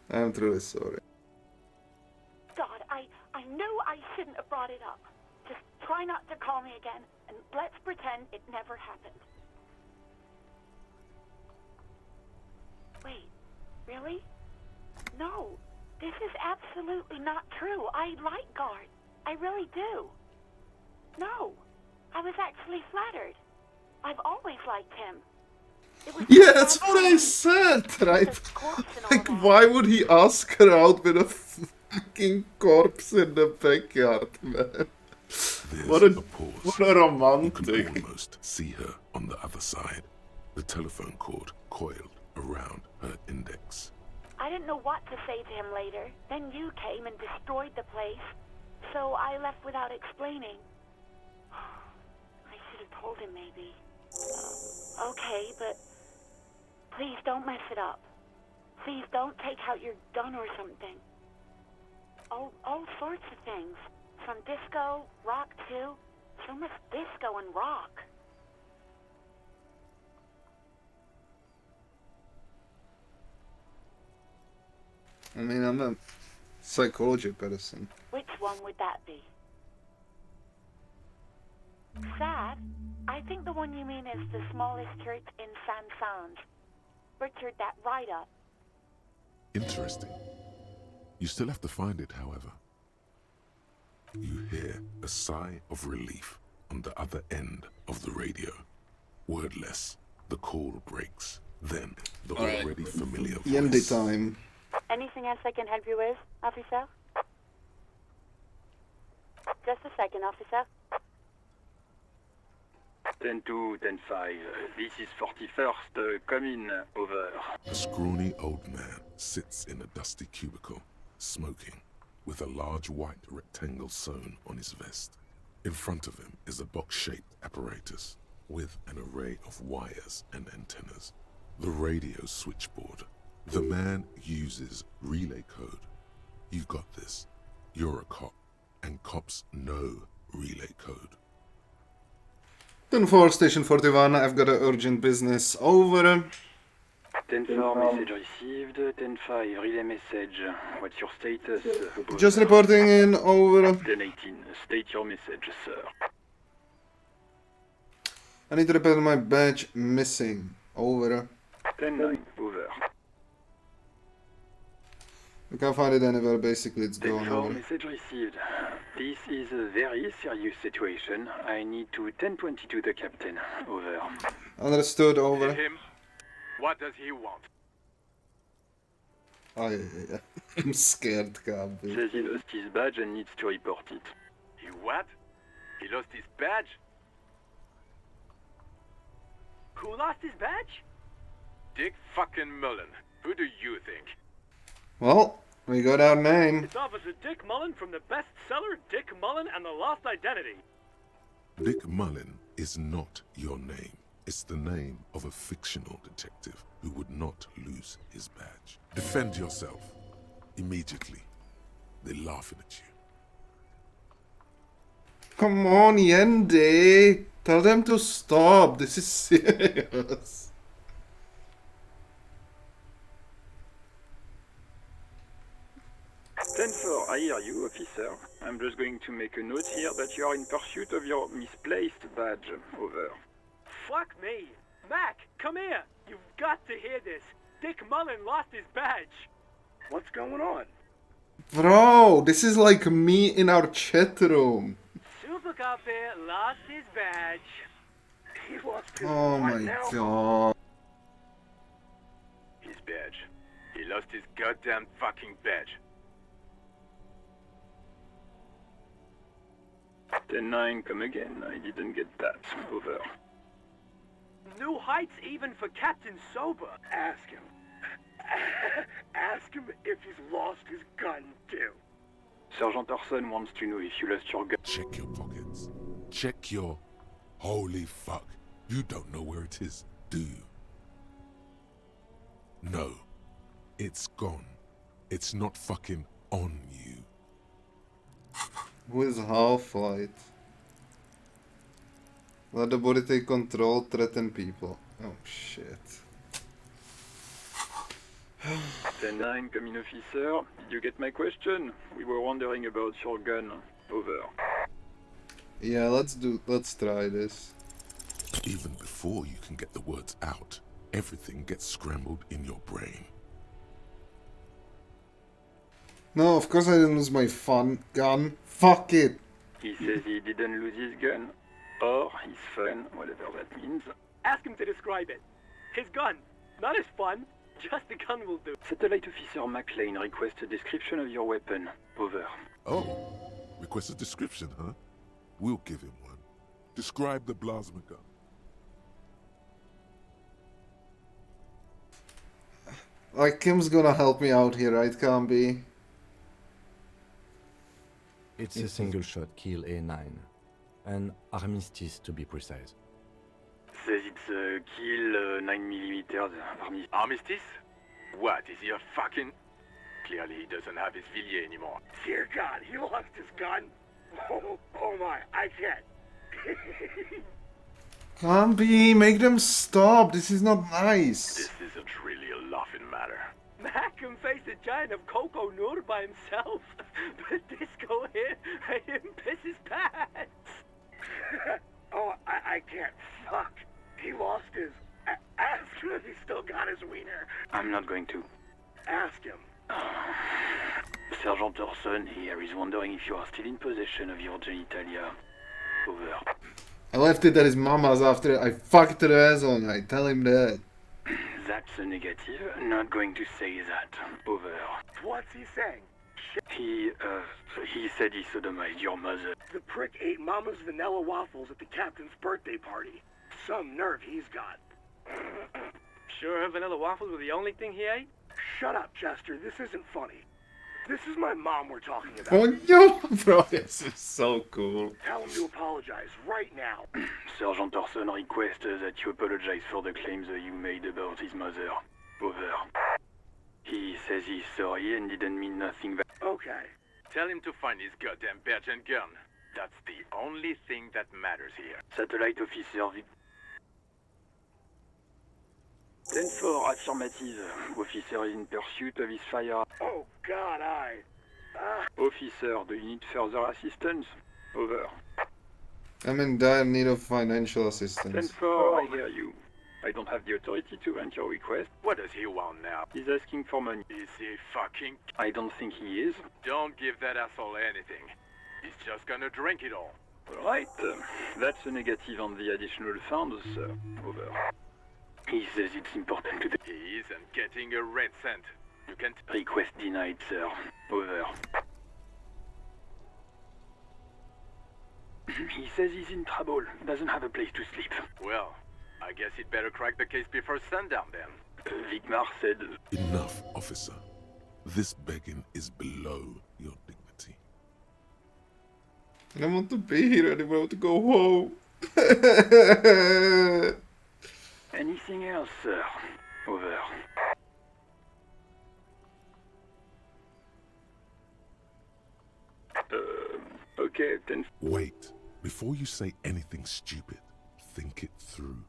I'm truly sorry. God, I knew I shouldn't have brought it up. Just try not to call me again, and let's pretend it never happened. Wait, really? No, this is absolutely not true. I like Guard. I really do. No, I was actually flattered. I've always liked him. Yeah, that's what I said, right? Like, why would he ask her out with a fucking corpse in the backyard, man? What a romantic. You can almost see her on the other side, the telephone cord coiled around her index. I didn't know what to say to him later. Then you came and destroyed the place, so I left without explaining. I should have told him, maybe. Okay, but please don't mess it up. Please don't take out your gun or something. All sorts of things. From disco, rock too. So much disco and rock. I mean, I'm a psychology person. Which one would that be? Sad? I think the one you mean is the smallest church in San Sanj. Butchered that right up. Interesting. You still have to find it, however. You hear a sigh of relief on the other end of the radio. Wordless, the call breaks. Then, the already familiar voice. Yendi time. Anything else I can help you with, officer? Just a second, officer. 10-2, 10-5. This is 41st. Come in, over. A scrawny old man sits in a dusty cubicle, smoking, with a large white rectangle sewn on his vest. In front of him is a box-shaped apparatus with an array of wires and antennas. The radio switchboard. The man uses relay code. You got this. You're a cop, and cops know relay code. 10-4, Station 41, I've got an urgent business, over. 10-4, message received. 10-5, relay message. What's your status? Just reporting in, over. 10-18, state your message, sir. I need to repair my badge missing, over. 10-9, over. We can't find it anywhere, basically it's gone, 10-4, over. message received. This is a very serious situation. I need to 10-22 the captain, over. Understood, over. Him? What does he want? Oh, yeah. I'm scared, God. Says he lost his badge and needs to report it. He what? He lost his badge? Who lost his badge? Dick fucking Mullen. Who do you think? Well, we got our name. It's Officer Dick Mullen from the bestseller Dick Mullen and the Lost Identity. Dick Mullen is not your name. It's the name of a fictional detective who would not lose his badge. Defend yourself. Immediately. They're laughing at you. Come on, Yende! Tell them to stop. This is serious. 10-4, I hear you, officer. I'm just going to make a note here that you are in pursuit of your misplaced badge. Over. Fuck me. Mac, come here. You've got to hear this. Dick Mullen lost his badge. What's going on? Bro, this is like me in our chat room. Super Cop here lost his badge. He lost his Oh what my now? god. His badge. He lost his goddamn fucking badge. 10-9, come again. I didn't get that. Over. New heights even for Captain Sober. Ask him. Ask him if he's lost his gun too. Sergeant Orson wants to know if you lost your gun. Check your pockets. Check your... Holy fuck. You don't know where it is, do you? No. It's gone. It's not fucking on you. Who is Half-Light? Let the body take control, threaten people. Oh shit. 10-9, come in, officer. Did you get my question? We were wondering about your gun. Over. Yeah, let's try this. Even before you can get the words out, everything gets scrambled in your brain. No, of course I didn't lose my gun. Fuck it. He says he didn't lose his gun. Or his fun, whatever that means. Ask him to describe it. His gun. Not his fun. Just the gun will do. Satellite Officer McLean requests a description of your weapon. Over. Oh, request a description, huh? We'll give him one. Describe the plasma gun. Like, Kim's gonna help me out here, right, Camby? It's a single shot kill A9. An armistice to be precise. Says it's a kill 9mm Armistice? What, is he a fucking... Clearly he doesn't have his Villiers anymore. Dear God, he lost his gun? Oh my, I can't. Camby, make them stop. This is not nice. This isn't really a laughing matter. Mac can face a giant of Coco Nur by himself, but Disco here made him piss his pants. Oh, I can't. Fuck. He lost his... Ask him if he still got his wiener. I'm not going to. Ask him. Sergeant Orson here is wondering if you are still in possession of your genitalia. Over. I left it at his mama's after I fucked her ass all night. Tell him that. That's a negative. Not going to say that. Over. What's he saying? He said he sodomized your mother. The prick ate Mama's vanilla waffles at the captain's birthday party. Some nerve he's got. Sure vanilla waffles were the only thing he ate? Shut up, Chester. This isn't funny. This is my mom we're talking about. Oh, yo, bro, this is so cool. Tell him to apologize right now. Sergeant Orson requests that you apologize for the claims that you made about his mother. Over. He says he's sorry and didn't mean nothing but... Okay. Tell him to find his goddamn badge and gun. That's the only thing that matters here. Satellite Officer... 10-4, affirmative. Officer is in pursuit of his fire. Oh, God, Officer, do you need further assistance? Over. I'm in dire need of financial assistance. 10-4, I hear you. I don't have the authority to grant your request. What does he want now? He's asking for money. Is he fucking... I don't think he is. Don't give that asshole anything. He's just gonna drink it all. Alright, that's a negative on the additional funds, sir. Over. He says it's important to the... He isn't getting a red cent. You can't... Request denied, sir. Over. He says he's in trouble. Doesn't have a place to sleep. Well, I guess he'd better crack the case before sundown then. Vigmar said... Enough, officer. This begging is below your dignity. I don't want to be here anymore. I want to go home. Anything else, sir? Over. Okay, then. Wait. Before you say anything stupid, think it through.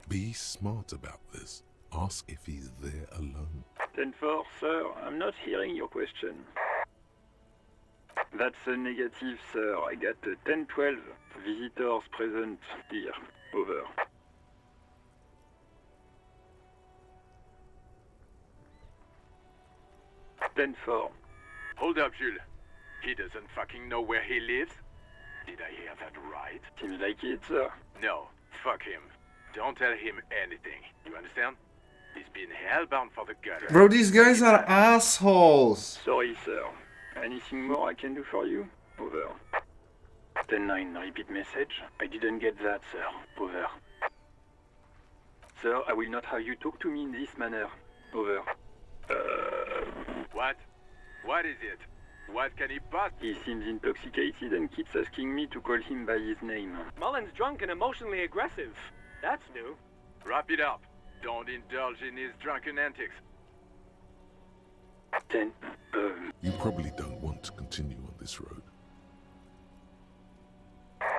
Be smart about this. Ask if he's there alone. 10-4, sir. I'm not hearing your question. That's a negative, sir. I got 10-12 visitors present here. Over. Ten four. Hold up, Jules. He doesn't fucking know where he lives? Did I hear that right? Seems like it, sir. No, fuck him. Don't tell him anything. You understand? He's been hellbound for the gutter. Bro, these guys are assholes. Sorry, sir. Anything more I can do for you? Over. 10-9, repeat message. I didn't get that, sir. Over. Sir, I will not have you talk to me in this manner. Over. What? What is it? What can he possibly? He seems intoxicated and keeps asking me to call him by his name. Mullen's drunk and emotionally aggressive. That's new. Wrap it up. Don't indulge in his drunken antics. 10. You probably don't want to continue on this road.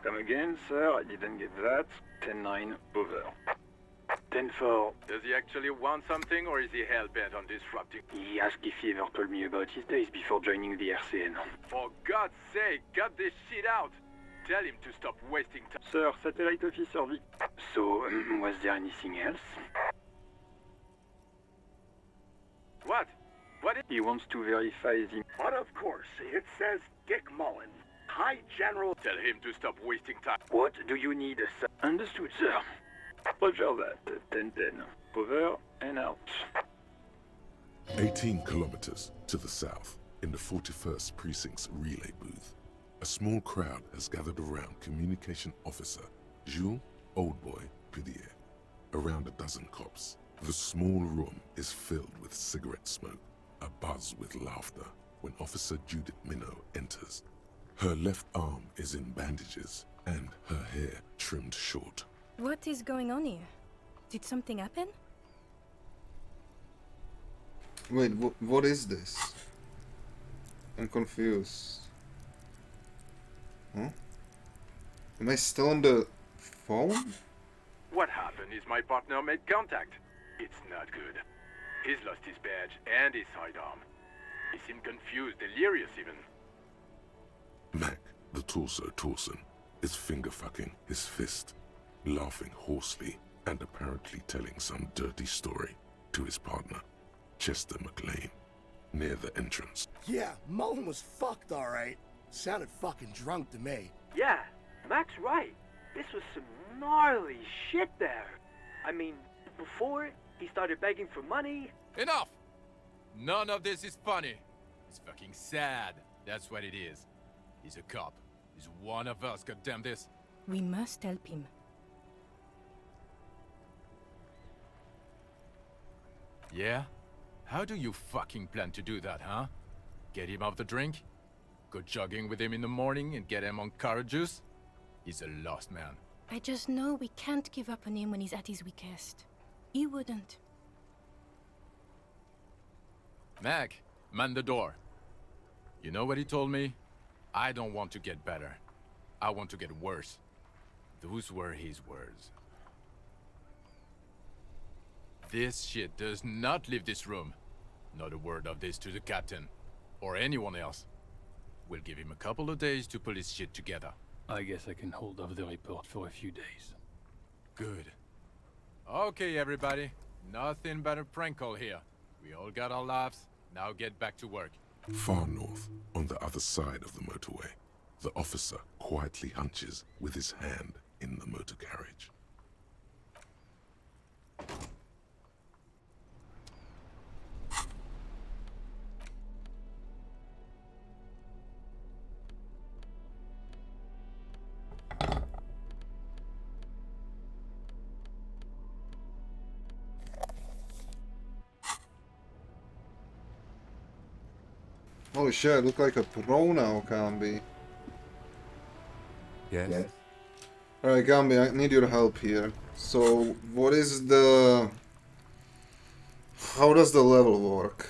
Come again, sir. I didn't get that. 10-9. Over. 10-4. Does he actually want something, or is he hell-bent on disrupting? He asked if he ever told me about his days before joining the RCN. For God's sake, cut this shit out! Tell him to stop wasting time. Sir, satellite officer Vic. So, was there anything else? What? What is... He wants to verify the... But of course, it says Dick Mullen. High General... Tell him to stop wasting time. What do you need, sir? Understood, sir. Roger that. 10-10. Over and out. 18 kilometers to the south, in the 41st Precinct's relay booth, a small crowd has gathered around Communication Officer Jules Oldboy Pudier. Around a dozen cops. The small room is filled with cigarette smoke, abuzz with laughter, when Officer Judith Minnow enters. Her left arm is in bandages, and her hair trimmed short. What is going on here? Did something happen? Wait, what is this? I'm confused. Huh? Am I still on the phone? What happened is my partner made contact. It's not good. He's lost his badge and his sidearm. He seemed confused, delirious even. Mac, the torso Torson, is finger-fucking his fist, laughing hoarsely and apparently telling some dirty story to his partner, Chester McLean, near the entrance. Yeah, Mullen was fucked, alright. Sounded fucking drunk to me. Yeah, Mac's right. This was some gnarly shit there. I mean, before he started begging for money. Enough! None of this is funny. It's fucking sad. That's what it is. He's a cop. He's one of us, goddamn this. We must help him. Yeah? How do you fucking plan to do that, huh? Get him off the drink? Go jogging with him in the morning and get him on carrot juice? He's a lost man. I just know we can't give up on him when he's at his weakest. He wouldn't. Mac, man the door. You know what he told me? I don't want to get better. I want to get worse. Those were his words. This shit does not leave this room. Not a word of this to the captain. Or anyone else. We'll give him a couple of days to pull his shit together. I guess I can hold off the report for a few days. Good. Okay, everybody. Nothing but a prank call here. We all got our laughs. Now get back to work. Far north, on the other side of the motorway, the officer quietly hunches with his hand in the motor carriage. Holy shit, I look like a pro now, Camby. Yes? Alright, Gambi, I need your help here. So, what is the... How does the level work?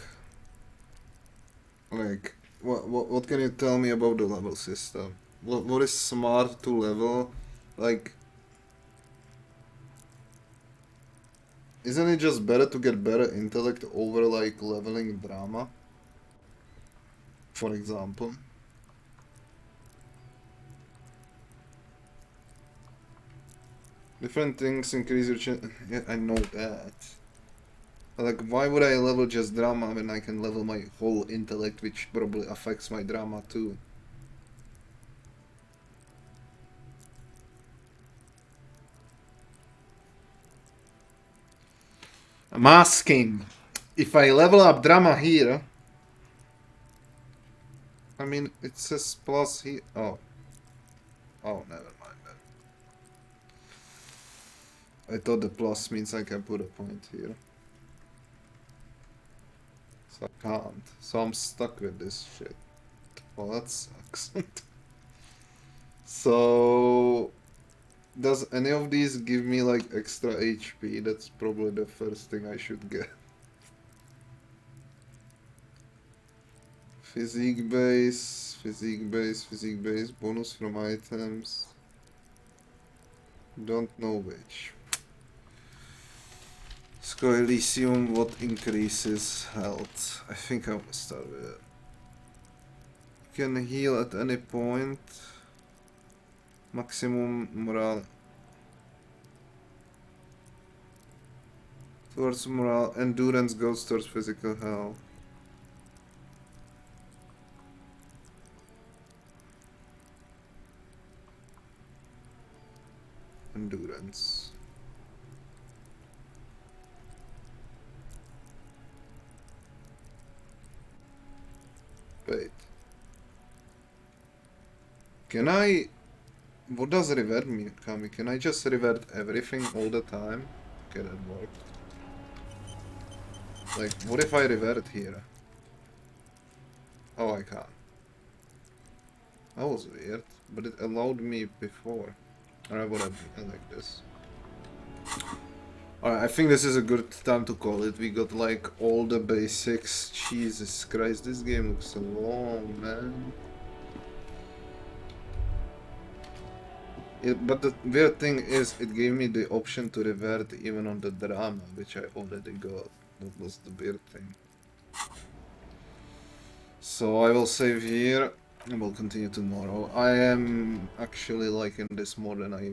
Like, what can you tell me about the level system? What is smart to level? Like... Isn't it just better to get better intellect over, like, leveling drama? For example. Different things increase your chance. Yeah, I know that. Like, why would I level just drama when I can level my whole intellect, which probably affects my drama too? I'm asking, if I level up drama here, I mean, it says plus here. Oh. Oh, never mind then. I thought the plus means I can put a point here. So I can't. So I'm stuck with this shit. Well, that sucks. So... Does any of these give me like extra HP? That's probably the first thing I should get. Physique base, physique base, physique base, bonus from items. Don't know which. Elysium, what increases health? I think I will start with it. Can heal at any point. Maximum morale. Towards morale. Endurance goes towards physical health. Endurance. Wait. Can I... What does revert mean, Kami? Can I just revert everything all the time? Okay, that worked. Like, what if I revert here? Oh, I can't. That was weird, but it allowed me before. Alright, whatever, I like this. Alright, I think this is a good time to call it. We got like all the basics. Jesus Christ, this game looks so long, man. But the weird thing is, it gave me the option to revert even on the drama, which I already got. That was the weird thing. So I will save here, and we'll continue tomorrow. I am actually liking this more than I